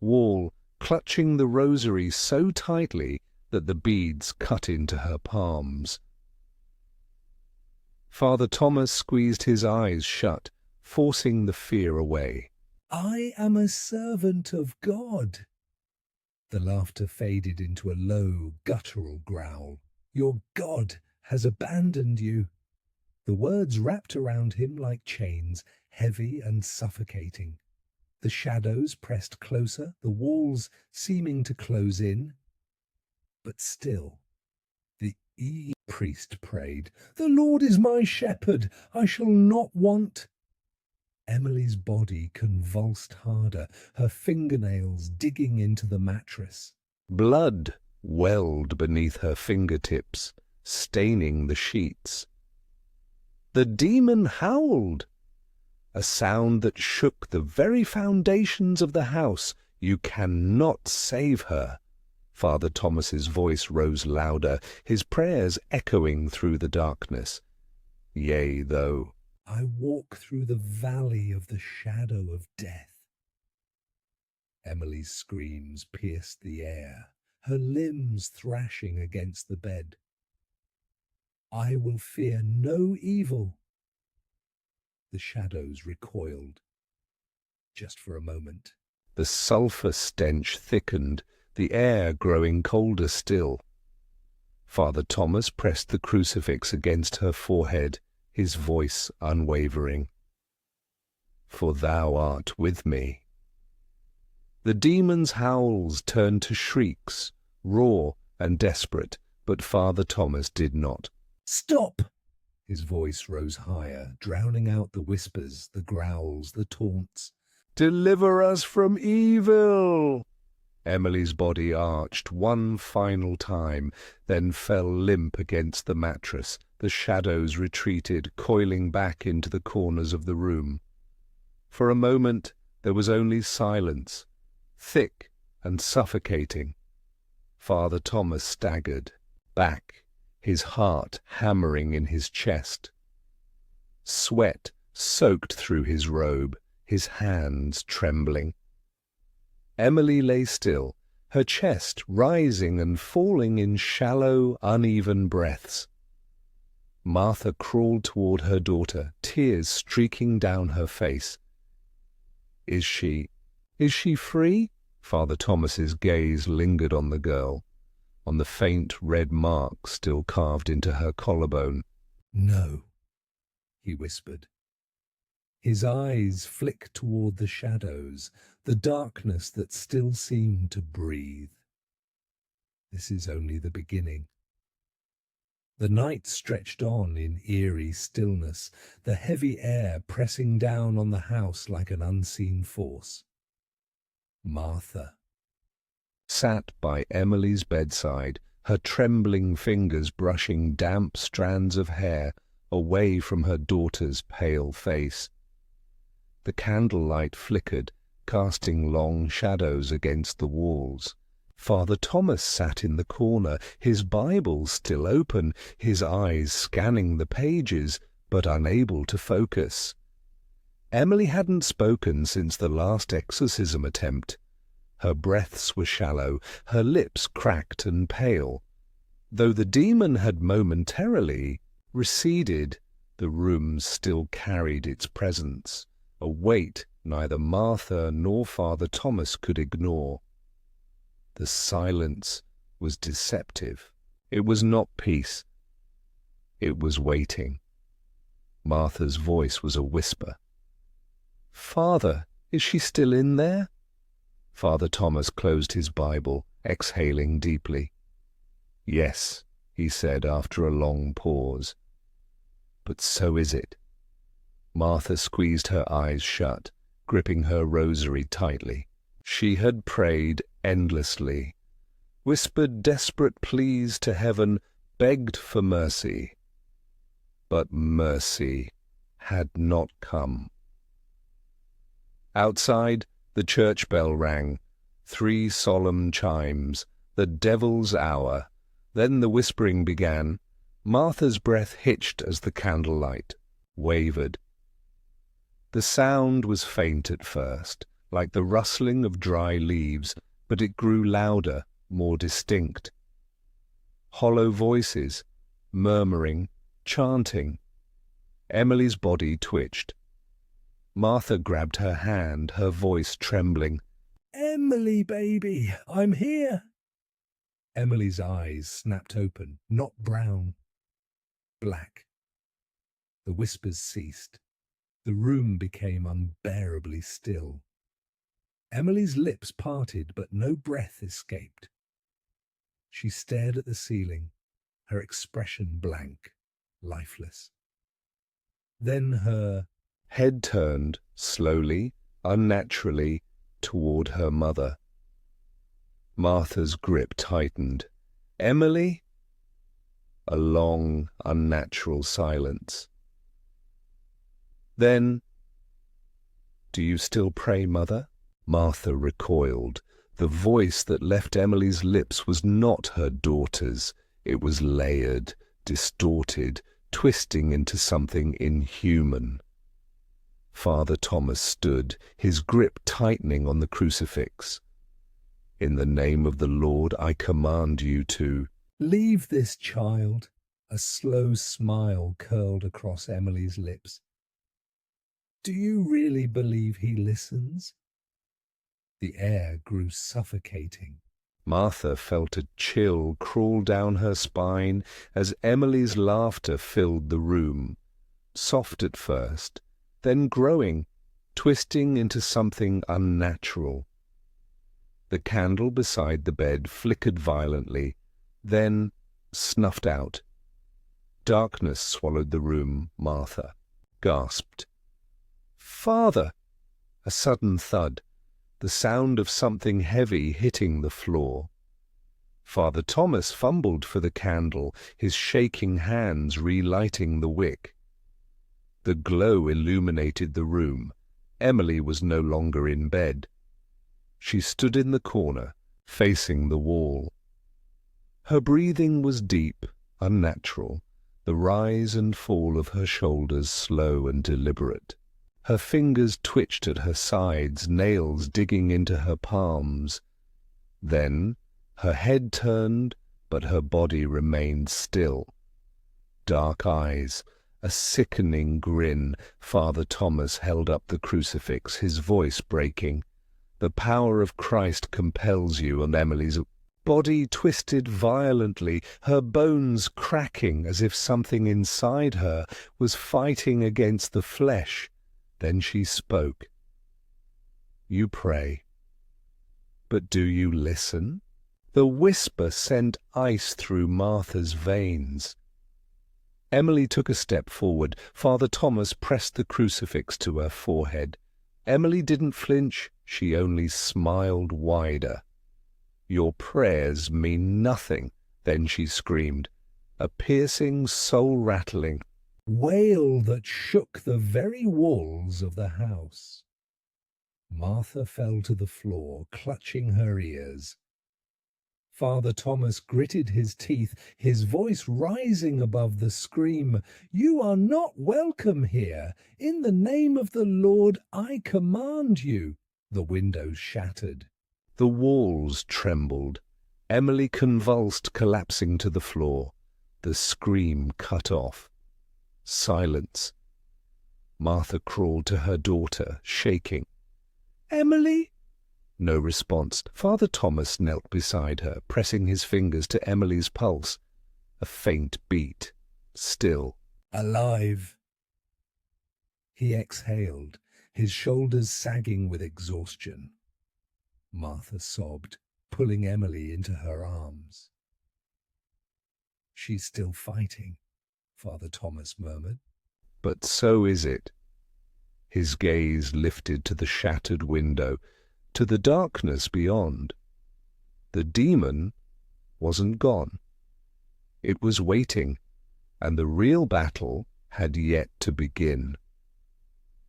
wall, clutching the rosary so tightly that the beads cut into her palms. Father Thomas squeezed his eyes shut, forcing the fear away. "I am a servant of God." The laughter faded into a low, guttural growl. "Your God has abandoned you." The words wrapped around him like chains, heavy and suffocating. The shadows pressed closer, the walls seeming to close in. But still, the priest prayed, "The Lord is my shepherd, I shall not want." Emily's body convulsed harder, her fingernails digging into the mattress. Blood welled beneath her fingertips, staining the sheets. The demon howled, a sound that shook the very foundations of the house. "You cannot save her." Father Thomas's voice rose louder, his prayers echoing through the darkness. "Yea, though I walk through the valley of the shadow of death." Emily's screams pierced the air, her limbs thrashing against the bed. "I will fear no evil." The shadows recoiled, just for a moment. The sulphur stench thickened, the air growing colder still. Father Thomas pressed the crucifix against her forehead, his voice unwavering. "For thou art with me." The demon's howls turned to shrieks, raw and desperate, but Father Thomas did not. "Stop!" His voice rose higher, drowning out the whispers, the growls, the taunts. "Deliver us from evil!" Emily's body arched one final time, then fell limp against the mattress. The shadows retreated, coiling back into the corners of the room. For a moment there was only silence, thick and suffocating. Father Thomas staggered back his heart hammering in his chest. Sweat soaked through his robe, his hands trembling. Emily lay still, her chest rising and falling in shallow, uneven breaths. Martha crawled toward her daughter, tears streaking down her face. Is she free?" Father Thomas's gaze lingered on the girl, on the faint red mark still carved into her collarbone. "No," he whispered. His eyes flicked toward the shadows, the darkness that still seemed to breathe. "This is only the beginning." The night stretched on in eerie stillness, the heavy air pressing down on the house like an unseen force. Martha sat by Emily's bedside, her trembling fingers brushing damp strands of hair away from her daughter's pale face. The candlelight flickered, casting long shadows against the walls. Father Thomas sat in the corner, his Bible still open, his eyes scanning the pages, but unable to focus. Emily hadn't spoken since the last exorcism attempt. Her breaths were shallow, her lips cracked and pale. Though the demon had momentarily receded, the room still carried its presence, a weight neither Martha nor Father Thomas could ignore. The silence was deceptive. It was not peace. It was waiting. Martha's voice was a whisper. "Father, is she still in there?" Father Thomas closed his Bible, exhaling deeply. "Yes," he said after a long pause. "But so is it." Martha squeezed her eyes shut, gripping her rosary tightly. She had prayed endlessly, whispered desperate pleas to heaven, begged for mercy. But mercy had not come. Outside, the church bell rang, 3 solemn chimes, the devil's hour. Then the whispering began. Martha's breath hitched as the candlelight wavered. The sound was faint at first, like the rustling of dry leaves, but it grew louder, more distinct. Hollow voices, murmuring, chanting. Emily's body twitched. Martha grabbed her hand, her voice trembling. "Emily, baby, I'm here." Emily's eyes snapped open, not brown, black. The whispers ceased. The room became unbearably still. Emily's lips parted, but no breath escaped. She stared at the ceiling, her expression blank, lifeless. Then her head turned, slowly, unnaturally, toward her mother. Martha's grip tightened. "Emily?" A long, unnatural silence. Then, "Do you still pray, Mother?" Martha recoiled. The voice that left Emily's lips was not her daughter's. It was layered, distorted, twisting into something inhuman. Father Thomas stood, his grip tightening on the crucifix. "In the name of the Lord, I command you to..." "Leave this child." A slow smile curled across Emily's lips. "Do you really believe he listens?" The air grew suffocating. Martha felt a chill crawl down her spine as Emily's laughter filled the room, soft at first, then growing, twisting into something unnatural. The candle beside the bed flickered violently, then snuffed out. Darkness swallowed the room. Martha gasped. "Father!" A sudden thud, the sound of something heavy hitting the floor. Father Thomas fumbled for the candle, his shaking hands relighting the wick. The glow illuminated the room. Emily was no longer in bed. She stood in the corner, facing the wall. Her breathing was deep, unnatural, the rise and fall of her shoulders slow and deliberate. Her fingers twitched at her sides, nails digging into her palms. Then her head turned, but her body remained still. Dark eyes, a sickening grin. Father Thomas held up the crucifix, his voice breaking. "The power of Christ compels you," and Emily's body twisted violently, her bones cracking as if something inside her was fighting against the flesh. Then she spoke. "You pray. But do you listen?" The whisper sent ice through Martha's veins. Emily took a step forward. Father Thomas pressed the crucifix to her forehead. Emily didn't flinch, she only smiled wider. "Your prayers mean nothing," then she screamed, a piercing, soul-rattling wail that shook the very walls of the house. Martha fell to the floor, clutching her ears. Father Thomas gritted his teeth, his voice rising above the scream. "You are not welcome here. In the name of the Lord, I command you." The windows shattered. The walls trembled. Emily convulsed, collapsing to the floor. The scream cut off. Silence. Martha crawled to her daughter, shaking. "Emily?" No response. Father Thomas knelt beside her, pressing his fingers to Emily's pulse. A faint beat. Still. "Alive." He exhaled, his shoulders sagging with exhaustion. Martha sobbed, pulling Emily into her arms. "She's still fighting," Father Thomas murmured. "But so is it." His gaze lifted to the shattered window, to the darkness beyond. The demon wasn't gone. It was waiting, and the real battle had yet to begin.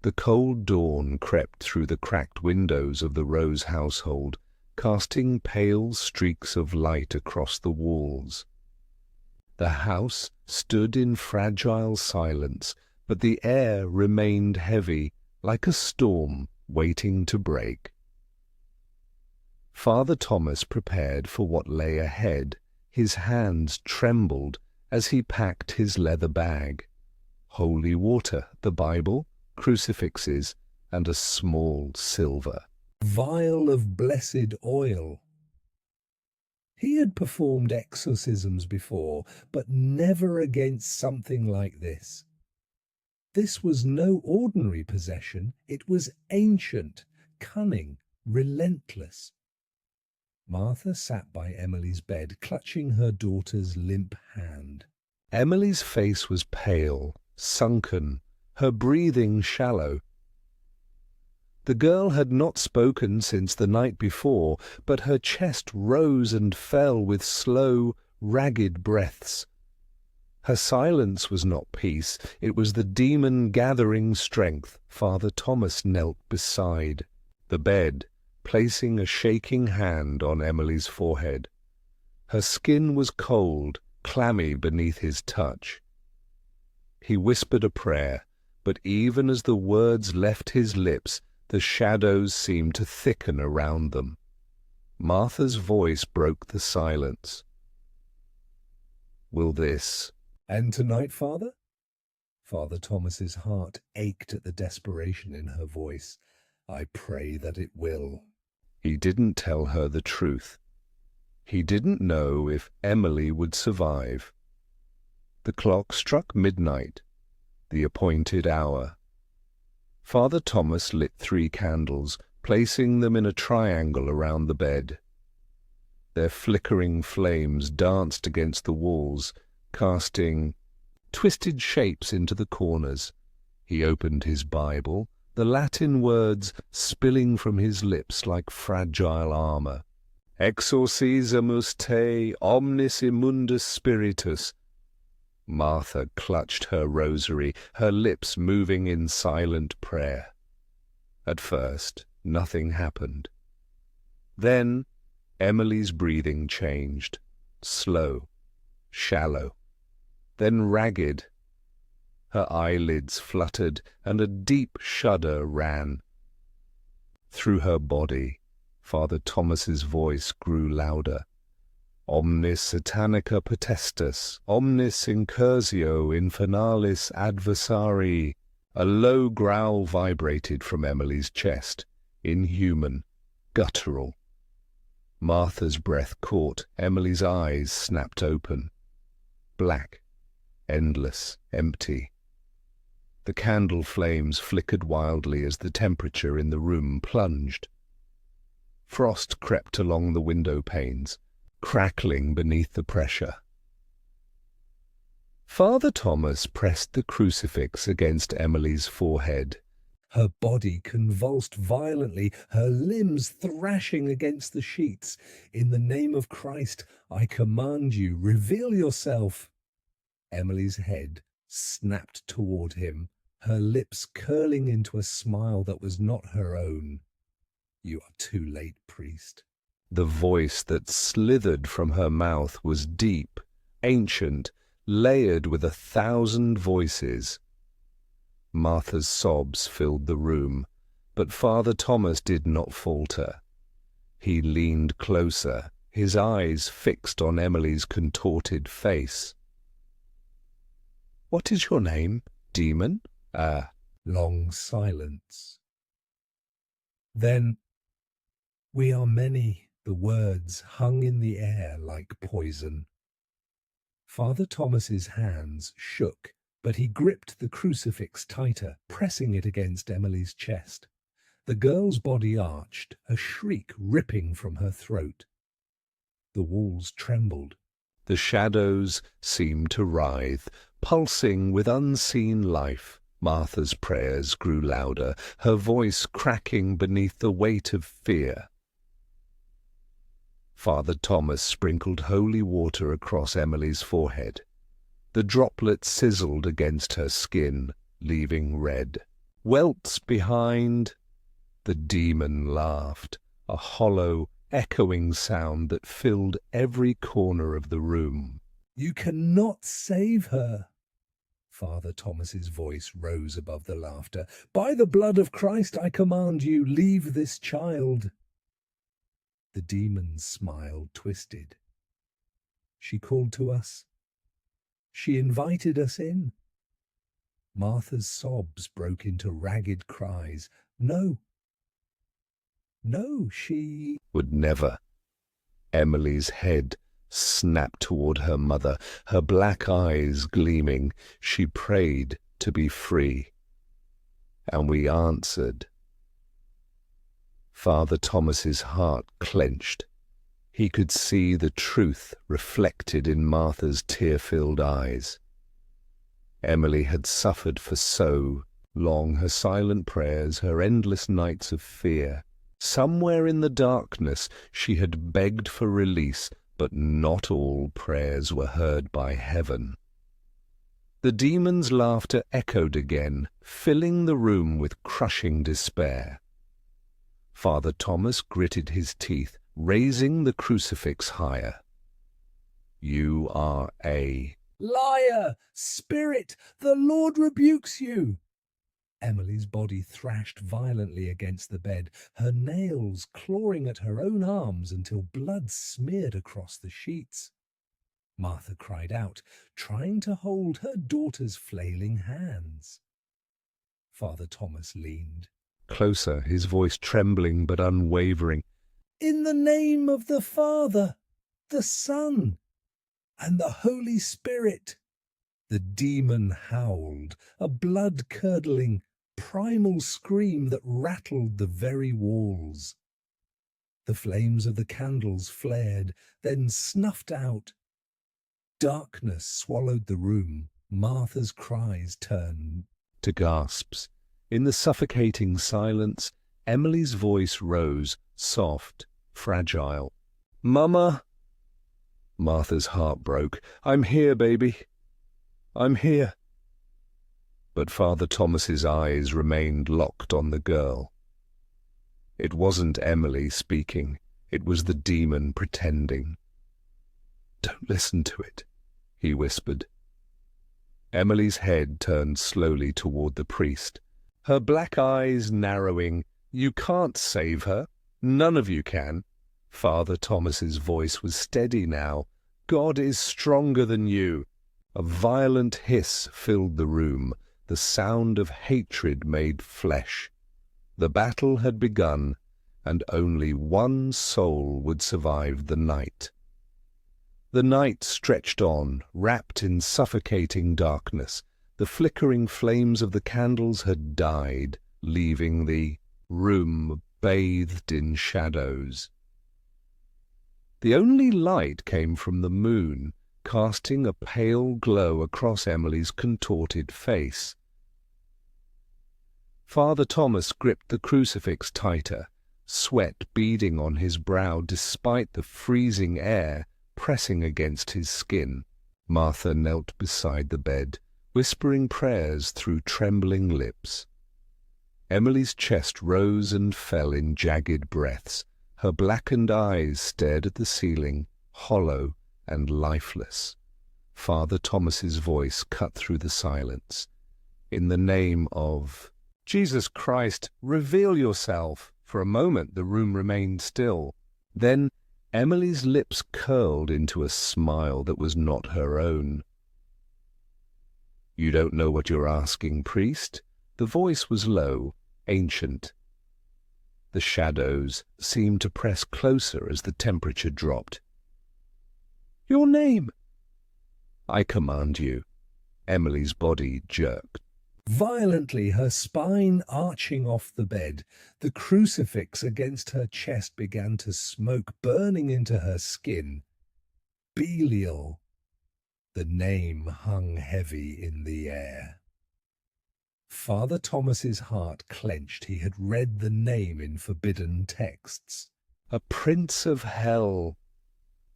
The cold dawn crept through the cracked windows of the Rose household, casting pale streaks of light across the walls. The house stood in fragile silence, but the air remained heavy, like a storm waiting to break. Father Thomas prepared for what lay ahead. His hands trembled as he packed his leather bag. Holy water, the Bible, crucifixes, and a small silver vial of blessed oil. He had performed exorcisms before, but never against something like this. This was no ordinary possession. It was ancient, cunning, relentless. Martha sat by Emily's bed, clutching her daughter's limp hand. Emily's face was pale, sunken, her breathing shallow. The girl had not spoken since the night before, but her chest rose and fell with slow, ragged breaths. Her silence was not peace, it was the demon gathering strength. Father Thomas knelt beside the bed, placing a shaking hand on Emily's forehead. Her skin was cold, clammy beneath his touch. He whispered a prayer, but even as the words left his lips, the shadows seemed to thicken around them. Martha's voice broke the silence. "Will this end tonight, Father?" Father Thomas's heart ached at the desperation in her voice. "I pray that it will." He didn't tell her the truth. He didn't know if Emily would survive. The clock struck midnight, the appointed hour. Father Thomas lit 3 candles, placing them in a triangle around the bed. Their flickering flames danced against the walls, casting twisted shapes into the corners. He opened his Bible, the Latin words spilling from his lips like fragile armor. "Exorcismus te omnis immundus spiritus." Martha clutched her rosary, her lips moving in silent prayer. At first, nothing happened. Then, Emily's breathing changed, slow, shallow. then ragged. Her eyelids fluttered, and a deep shudder ran through her body. Father Thomas's voice grew louder. Omnis satanica potestas, omnis incursio infernalis adversarii. A low growl vibrated from Emily's chest, inhuman, guttural. Martha's breath caught. Emily's eyes snapped open. Black, endless, empty. The candle flames flickered wildly as the temperature in the room plunged. Frost crept along the window panes, crackling beneath the pressure. Father Thomas pressed the crucifix against Emily's forehead. Her body convulsed violently, her limbs thrashing against the sheets. "In the name of Christ, I command you, reveal yourself." Emily's head snapped toward him, her lips curling into a smile that was not her own. "You are too late, priest." The voice that slithered from her mouth was deep, ancient, layered with 1,000 voices. Martha's sobs filled the room, but Father Thomas did not falter. He leaned closer, his eyes fixed on Emily's contorted face. "What is your name, demon?" Long silence. Then, "We are many," the words hung in the air like poison. Father Thomas's hands shook, but he gripped the crucifix tighter, pressing it against Emily's chest. The girl's body arched, a shriek ripping from her throat. The walls trembled. The shadows seemed to writhe, pulsing with unseen life. Martha's prayers grew louder, her voice cracking beneath the weight of fear. Father Thomas sprinkled holy water across Emily's forehead. The droplets sizzled against her skin, leaving red. Welts behind. The demon laughed, a hollow, echoing sound that filled every corner of the room. "You cannot save her." Father Thomas's voice rose above the laughter. "By the blood of Christ, I command you, leave this child." The demon's smile twisted. "She called to us. She invited us in." Martha's sobs broke into ragged cries. "No. No, she..." Would never. Emily's head snapped toward her mother, her black eyes gleaming. She prayed to be free. And we answered. Father Thomas's heart clenched. He could see the truth reflected in Martha's tear-filled eyes. Emily had suffered for so long, her silent prayers, her endless nights of fear. Somewhere in the darkness she had begged for release, but not all prayers were heard by heaven. The demon's laughter echoed again, filling the room with crushing despair. Father Thomas gritted his teeth, raising the crucifix higher. "You are a..." "Liar! Spirit! The Lord rebukes you!" Emily's body thrashed violently against the bed, her nails clawing at her own arms until blood smeared across the sheets. Martha cried out, trying to hold her daughter's flailing hands. Father Thomas leaned closer, his voice trembling but unwavering. "In the name of the Father, the Son, and the Holy Spirit." The demon howled, a blood-curdling, primal scream that rattled the very walls. The flames of the candles flared, then snuffed out. Darkness swallowed the room. Martha's cries turned to gasps. In the suffocating silence, Emily's voice rose, soft, fragile. "Mama!" Martha's heart broke. "I'm here, baby. I'm here." But Father Thomas's eyes remained locked on the girl. It wasn't Emily speaking. It was the demon pretending. "Don't listen to it," he whispered. Emily's head turned slowly toward the priest, her black eyes narrowing. "You can't save her. None of you can." Father Thomas's voice was steady now. "God is stronger than you." A violent hiss filled the room, the sound of hatred made flesh. The battle had begun, and only one soul would survive the night. The night stretched on, wrapped in suffocating darkness. The flickering flames of the candles had died, leaving the room bathed in shadows. The only light came from the moon, casting a pale glow across Emily's contorted face. Father Thomas gripped the crucifix tighter, sweat beading on his brow despite the freezing air pressing against his skin. Martha knelt beside the bed, whispering prayers through trembling lips. Emily's chest rose and fell in jagged breaths. Her blackened eyes stared at the ceiling, hollow and lifeless. Father Thomas's voice cut through the silence. "In the name of Jesus Christ, reveal yourself." For a moment the room remained still. Then Emily's lips curled into a smile that was not her own. "You don't know what you're asking, priest?" The voice was low, ancient. The shadows seemed to press closer as the temperature dropped. "Your name?" "I command you." Emily's body jerked. Violently, her spine arching off the bed, the crucifix against her chest began to smoke, burning into her skin. Belial. The name hung heavy in the air. Father Thomas's heart clenched. He had read the name in forbidden texts. "A prince of hell,"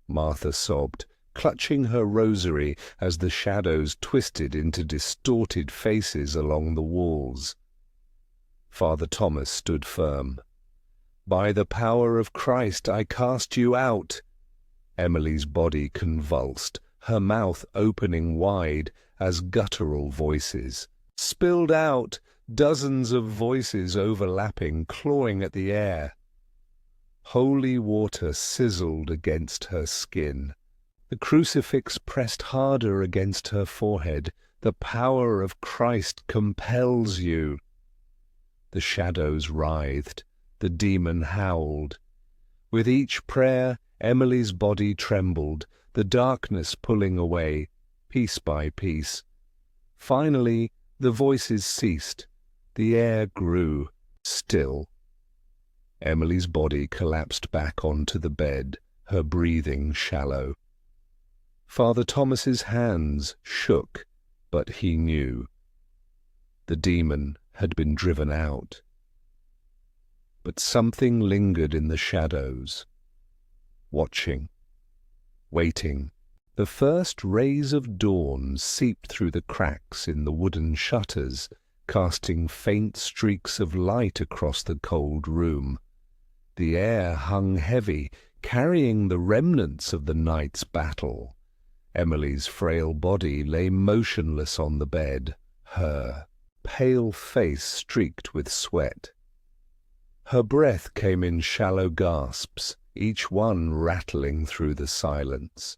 Martha sobbed, clutching her rosary as the shadows twisted into distorted faces along the walls. Father Thomas stood firm. "By the power of Christ I cast you out." Emily's body convulsed, her mouth opening wide as guttural voices spilled out, dozens of voices overlapping, clawing at the air. Holy water sizzled against her skin. The crucifix pressed harder against her forehead. "The power of Christ compels you." The shadows writhed. The demon howled. With each prayer, Emily's body trembled, the darkness pulling away, piece by piece. Finally, the voices ceased. The air grew still. Emily's body collapsed back onto the bed, her breathing shallow. Father Thomas's hands shook, but he knew. The demon had been driven out. But something lingered in the shadows, watching, waiting. The first rays of dawn seeped through the cracks in the wooden shutters, casting faint streaks of light across the cold room. The air hung heavy, carrying the remnants of the night's battle. Emily's frail body lay motionless on the bed, her pale face streaked with sweat. Her breath came in shallow gasps, each one rattling through the silence.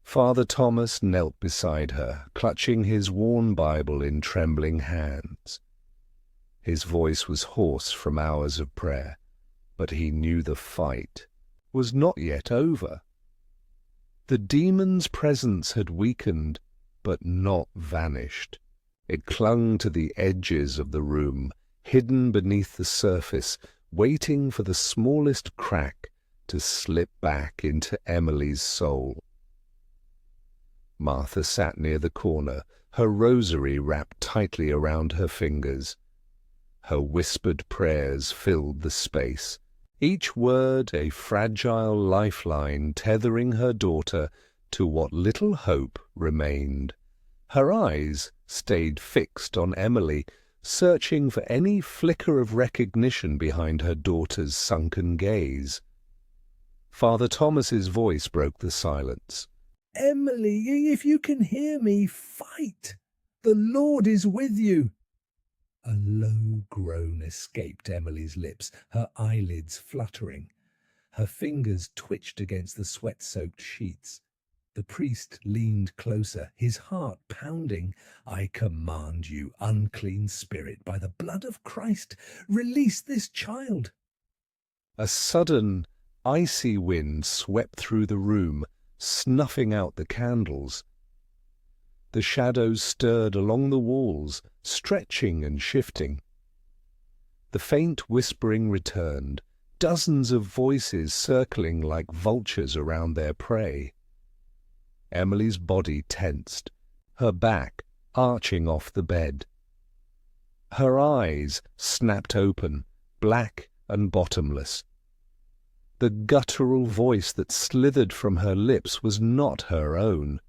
Father Thomas knelt beside her, clutching his worn Bible in trembling hands. His voice was hoarse from hours of prayer, but he knew the fight was not yet over. The demon's presence had weakened, but not vanished. It clung to the edges of the room, hidden beneath the surface, waiting for the smallest crack to slip back into Emily's soul. Martha sat near the corner, her rosary wrapped tightly around her fingers. Her whispered prayers filled the space, each word a fragile lifeline tethering her daughter to what little hope remained. Her eyes stayed fixed on Emily, searching for any flicker of recognition behind her daughter's sunken gaze. Father Thomas's voice broke the silence. Emily, if you can hear me, fight! The Lord is with you!" A low groan escaped Emily's lips, her eyelids fluttering. Her fingers twitched against the sweat-soaked sheets. The priest leaned closer, his heart pounding. "I command you, unclean spirit, by the blood of Christ, release this child." A sudden, icy wind swept through the room, snuffing out the candles. The shadows stirred along the walls, stretching and shifting. The faint whispering returned, dozens of voices circling like vultures around their prey. Emily's body tensed, her back arching off the bed. Her eyes snapped open, black and bottomless. The guttural voice that slithered from her lips was not her own.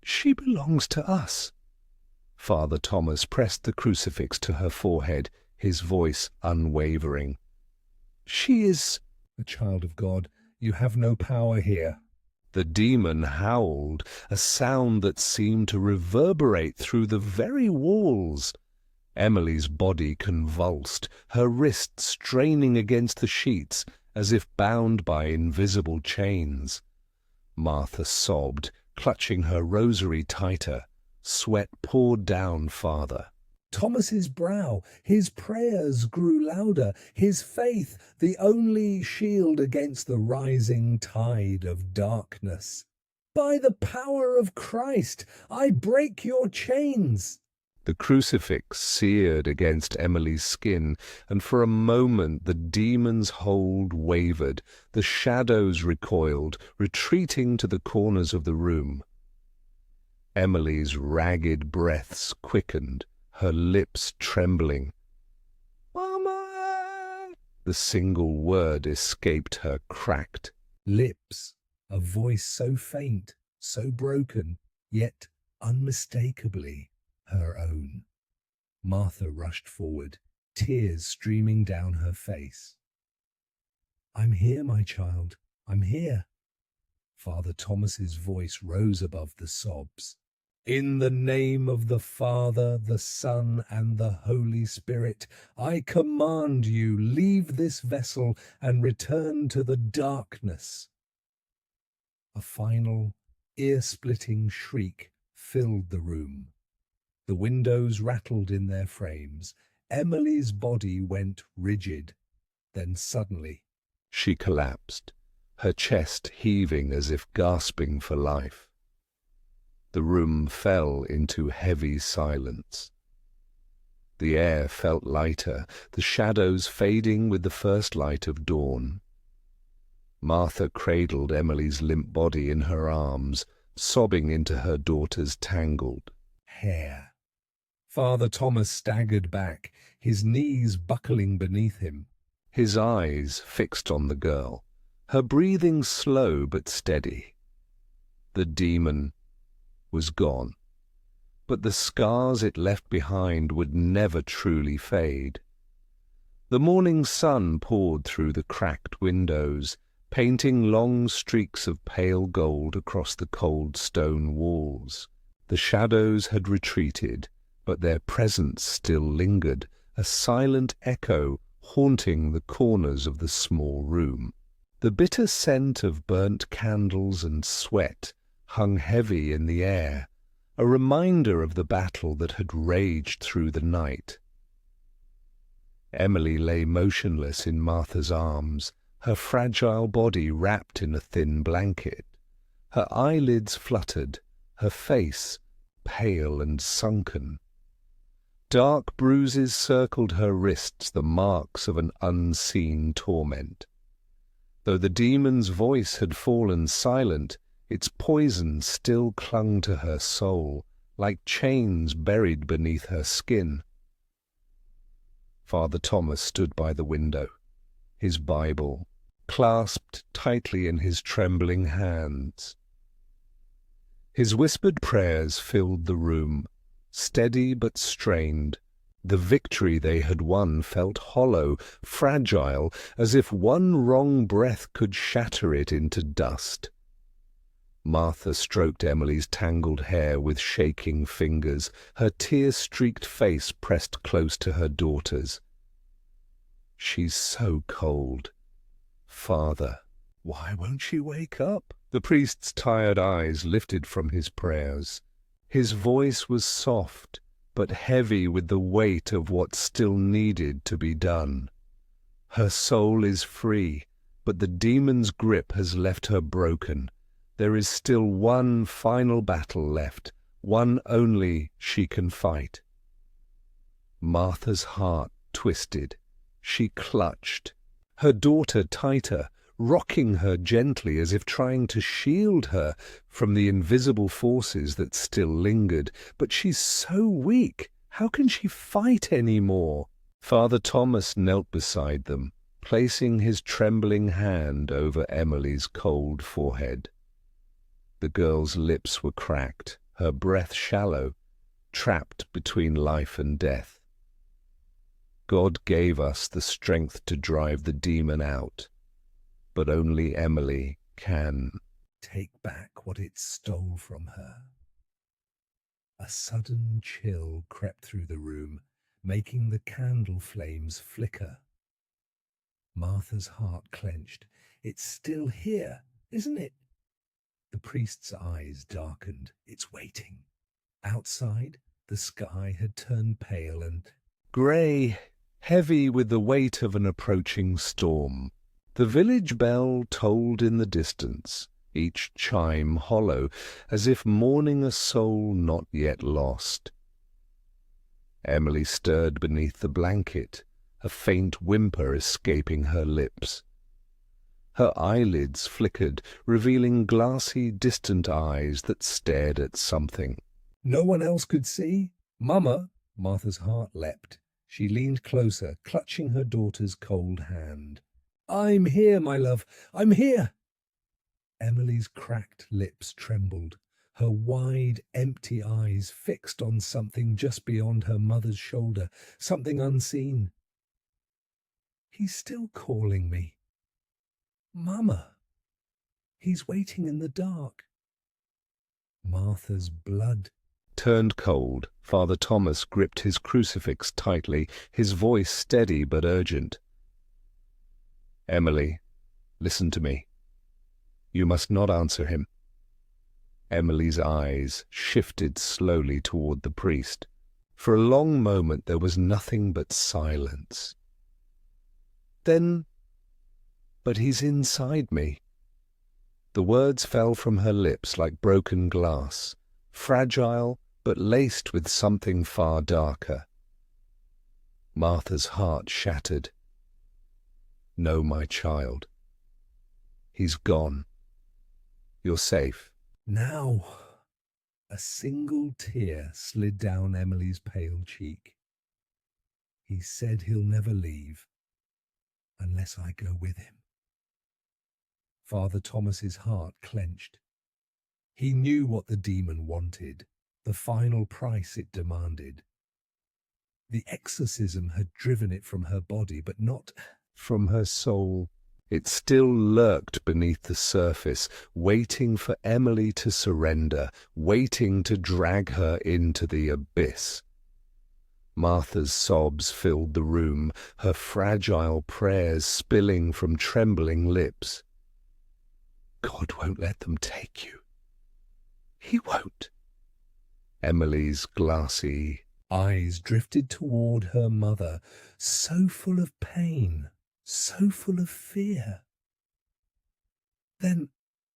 "She belongs to us." Father Thomas pressed the crucifix to her forehead, his voice unwavering. "She is a child of God. You have no power here." The demon howled, a sound that seemed to reverberate through the very walls. Emily's body convulsed, her wrists straining against the sheets as if bound by invisible chains. Martha sobbed, clutching her rosary tighter. Sweat poured down farther. Thomas's brow, his prayers grew louder, his faith the only shield against the rising tide of darkness. "By the power of Christ, I break your chains." The crucifix seared against Emily's skin, and for a moment the demon's hold wavered, the shadows recoiled, retreating to the corners of the room. Emily's ragged breaths quickened, her lips trembling. "Mama!" The single word escaped her cracked lips, a voice so faint, so broken, yet unmistakably her own. Martha rushed forward, tears streaming down her face. "I'm here, my child, I'm here." Father Thomas's voice rose above the sobs. "In the name of the Father, the Son, and the Holy Spirit, I command you, leave this vessel and return to the darkness." A final, ear-splitting shriek filled the room. The windows rattled in their frames. Emily's body went rigid. Then suddenly she collapsed, her chest heaving as if gasping for life. The room fell into heavy silence. The air felt lighter, the shadows fading with the first light of dawn. Martha cradled Emily's limp body in her arms, sobbing into her daughter's tangled hair. Father Thomas staggered back, his knees buckling beneath him. His eyes fixed on the girl, her breathing slow but steady. The demon was gone, but the scars it left behind would never truly fade. The morning sun poured through the cracked windows, painting long streaks of pale gold across the cold stone walls. The shadows had retreated, but their presence still lingered, a silent echo haunting the corners of the small room. The bitter scent of burnt candles and sweat hung heavy in the air, a reminder of the battle that had raged through the night. Emily lay motionless in Martha's arms, her fragile body wrapped in a thin blanket. Her eyelids fluttered, her face pale and sunken. Dark bruises circled her wrists, the marks of an unseen torment. Though the demon's voice had fallen silent, its poison still clung to her soul, like chains buried beneath her skin. Father Thomas stood by the window, his Bible clasped tightly in his trembling hands. His whispered prayers filled the room, steady but strained. The victory they had won felt hollow, fragile, as if one wrong breath could shatter it into dust. Martha stroked Emily's tangled hair with shaking fingers, her tear-streaked face pressed close to her daughter's. "She's so cold. Father, why won't she wake up?" The priest's tired eyes lifted from his prayers. His voice was soft, but heavy with the weight of what still needed to be done. Her soul is free, but the demon's grip has left her broken. There is still one final battle left, one only she can fight. Martha's heart twisted. She clutched, her daughter tighter, rocking her gently as if trying to shield her from the invisible forces that still lingered. But she's so weak. How can she fight any more? Father Thomas knelt beside them, placing his trembling hand over Emily's cold forehead. The girl's lips were cracked, her breath shallow, trapped between life and death. God gave us the strength to drive the demon out, but only Emily can take back what it stole from her. A sudden chill crept through the room, making the candle flames flicker. Martha's heart clenched. It's still here, isn't it? The priest's eyes darkened. It's waiting. Outside, the sky had turned pale and grey, heavy with the weight of an approaching storm. The village bell tolled in the distance, each chime hollow, as if mourning a soul not yet lost. Emily stirred beneath the blanket, a faint whimper escaping her lips. Her eyelids flickered, revealing glassy, distant eyes that stared at something. No one else could see? Mama! Martha's heart leapt. She leaned closer, clutching her daughter's cold hand. I'm here, my love. I'm here. Emily's cracked lips trembled, her wide, empty eyes fixed on something just beyond her mother's shoulder, something unseen. He's still calling me. Mama. He's waiting in the dark. Martha's blood turned cold. Father Thomas gripped his crucifix tightly, his voice steady but urgent. Emily, listen to me. You must not answer him. Emily's eyes shifted slowly toward the priest. For a long moment there was nothing but silence. Then, but he's inside me. The words fell from her lips like broken glass, fragile but laced with something far darker. Martha's heart shattered. No, my child. He's gone. You're safe. Now, a single tear slid down Emily's pale cheek. He said he'll never leave unless I go with him. Father Thomas's heart clenched. He knew what the demon wanted, the final price it demanded. The exorcism had driven it from her body, but not from her soul. It still lurked beneath the surface, waiting for Emily to surrender, waiting to drag her into the abyss. Martha's sobs filled the room, her fragile prayers spilling from trembling lips. God won't let them take you. He won't. Emily's glassy eyes drifted toward her mother, so full of pain, so full of fear. Then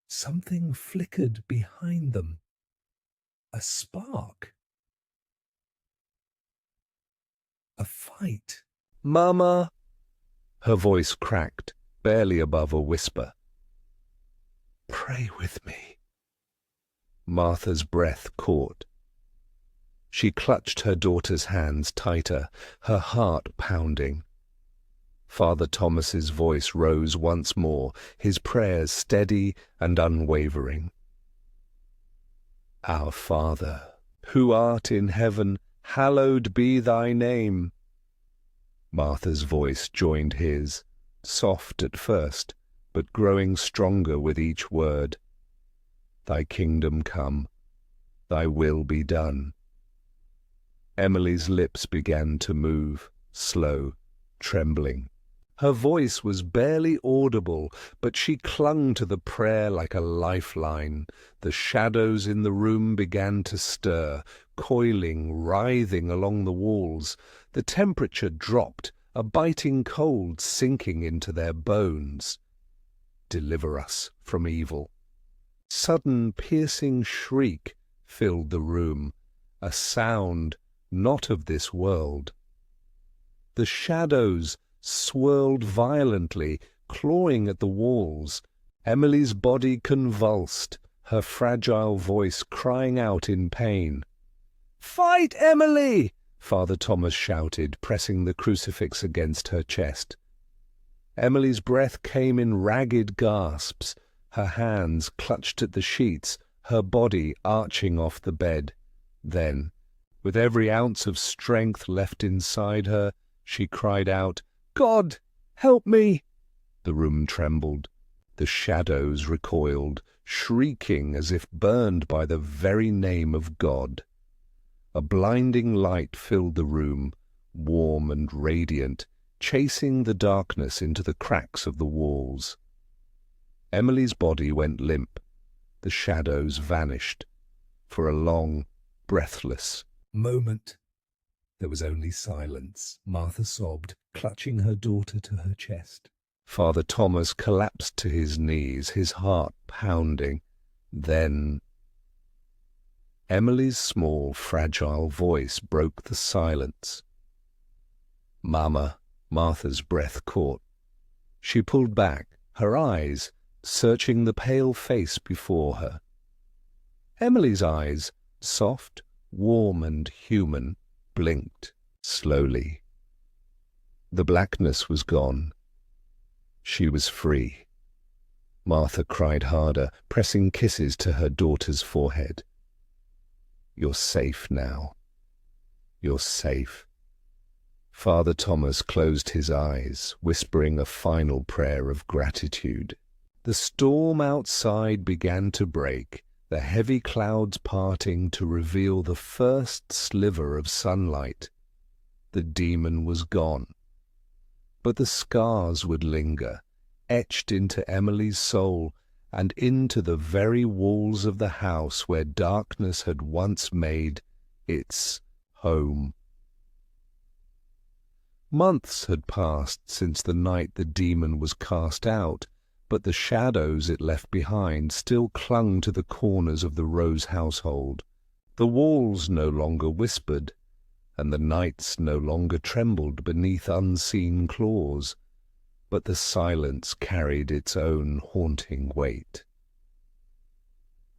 something flickered behind them. A spark. A fight. Mama! Her voice cracked, barely above a whisper. Pray with me. Martha's breath caught. She clutched her daughter's hands tighter, her heart pounding. Father Thomas's voice rose once more, his prayers steady and unwavering. Our Father, who art in heaven, hallowed be thy name. Martha's voice joined his, soft at first, but growing stronger with each word. Thy kingdom come, thy will be done. Emily's lips began to move, slow, trembling. Her voice was barely audible, but she clung to the prayer like a lifeline. The shadows in the room began to stir, coiling, writhing along the walls. The temperature dropped, a biting cold sinking into their bones. Deliver us from evil. Sudden piercing shriek filled the room, a sound not of this world. The shadows swirled violently, clawing at the walls. Emily's body convulsed, her fragile voice crying out in pain. "Fight, Emily!" Father Thomas shouted, pressing the crucifix against her chest. Emily's breath came in ragged gasps. Her hands clutched at the sheets, her body arching off the bed. Then, with every ounce of strength left inside her, she cried out, "God, help me!" The room trembled. The shadows recoiled, shrieking as if burned by the very name of God. A blinding light filled the room, warm and radiant, chasing the darkness into the cracks of the walls. Emily's body went limp. The shadows vanished. For a long, breathless moment, there was only silence. Martha sobbed, clutching her daughter to her chest. Father Thomas collapsed to his knees, his heart pounding. Then Emily's small, fragile voice broke the silence. "Mama," Martha's breath caught. She pulled back, her eyes searching the pale face before her. Emily's eyes, soft, warm and human, blinked slowly. The blackness was gone. She was free. Martha cried harder, pressing kisses to her daughter's forehead. "You're safe now. You're safe." Father Thomas closed his eyes, whispering a final prayer of gratitude. The storm outside began to break, the heavy clouds parting to reveal the first sliver of sunlight. The demon was gone. But the scars would linger, etched into Emily's soul and into the very walls of the house where darkness had once made its home. Months had passed since the night the demon was cast out, but the shadows it left behind still clung to the corners of the Rose household. The walls no longer whispered, and the nights no longer trembled beneath unseen claws, but the silence carried its own haunting weight.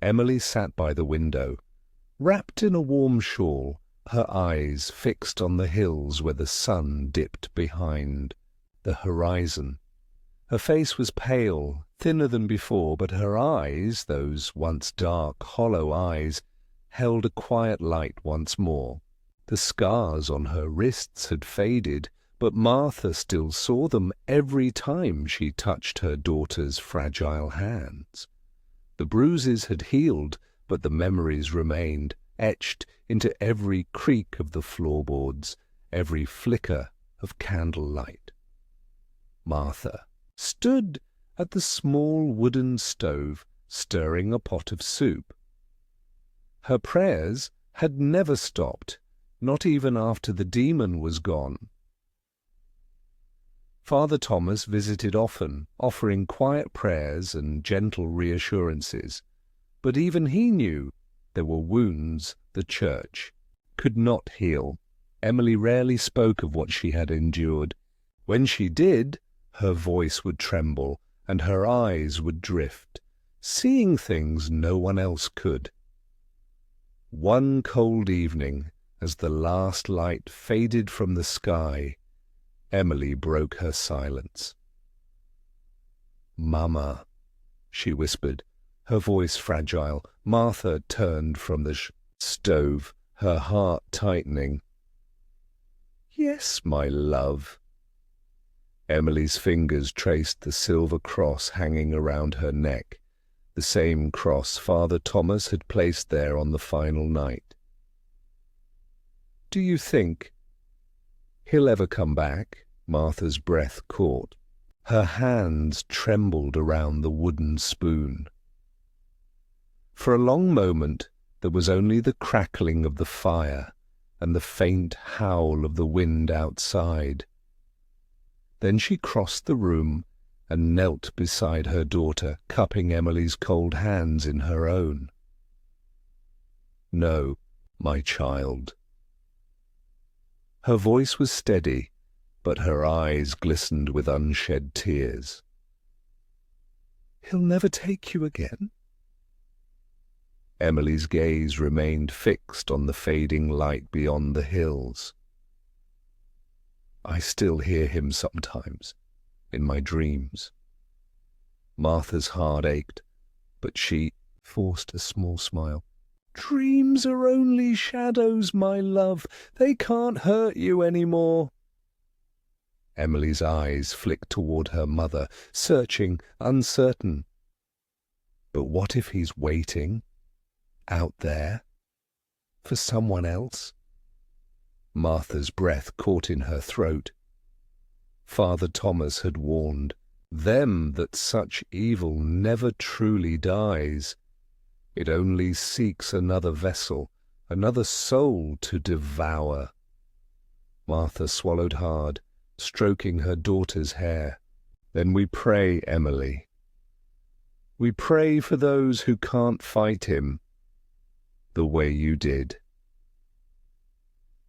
Emily sat by the window, wrapped in a warm shawl, her eyes fixed on the hills where the sun dipped behind the horizon. Her face was pale, thinner than before, but her eyes, those once dark, hollow eyes, held a quiet light once more. The scars on her wrists had faded, but Martha still saw them every time she touched her daughter's fragile hands. The bruises had healed, but the memories remained, etched into every creak of the floorboards, every flicker of candlelight. Martha stood at the small wooden stove, stirring a pot of soup. Her prayers had never stopped, not even after the demon was gone. Father Thomas visited often, offering quiet prayers and gentle reassurances, but even he knew there were wounds the church could not heal. Emily rarely spoke of what she had endured. When she did, her voice would tremble and her eyes would drift, seeing things no one else could. One cold evening, as the last light faded from the sky, Emily broke her silence. "Mama," she whispered, her voice fragile. Martha turned from the stove, her heart tightening. "Yes, my love." Emily's fingers traced the silver cross hanging around her neck. the same cross Father Thomas had placed there on the final night. "Do you think he'll ever come back?" Martha's breath caught. Her hands trembled around the wooden spoon. For a long moment there was only the crackling of the fire and the faint howl of the wind outside. Then she crossed the room and knelt beside her daughter, cupping Emily's cold hands in her own. "No, my child." Her voice was steady, but her eyes glistened with unshed tears. "He'll never take you again?" Emily's gaze remained fixed on the fading light beyond the hills. "I still hear him sometimes, in my dreams." Martha's heart ached, but she forced a small smile. "Dreams are only shadows, my love. They can't hurt you any more." Emily's eyes flicked toward her mother, searching, uncertain. But what if he's waiting, out there, for someone else? Martha's breath caught in her throat. Father Thomas had warned them that such evil never truly dies. It only seeks another vessel, another soul to devour. Martha swallowed hard, stroking her daughter's hair. "Then we pray, Emily. We pray for those who can't fight him the way you did."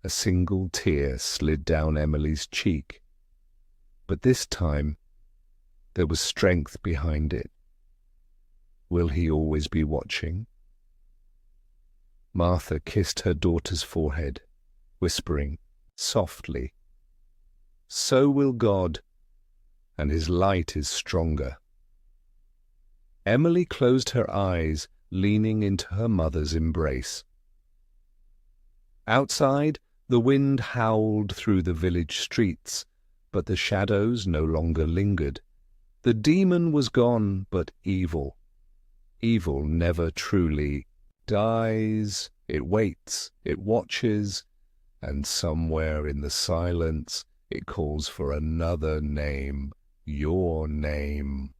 A single tear slid down Emily's cheek, but this time there was strength behind it. Will he always be watching? Martha kissed her daughter's forehead, whispering softly, "So will God, and his light is stronger." Emily closed her eyes, leaning into her mother's embrace. Outside, the wind howled through the village streets, but the shadows no longer lingered. The demon was gone, but evil never truly dies. It waits, it watches, and somewhere in the silence it calls for another name, your name.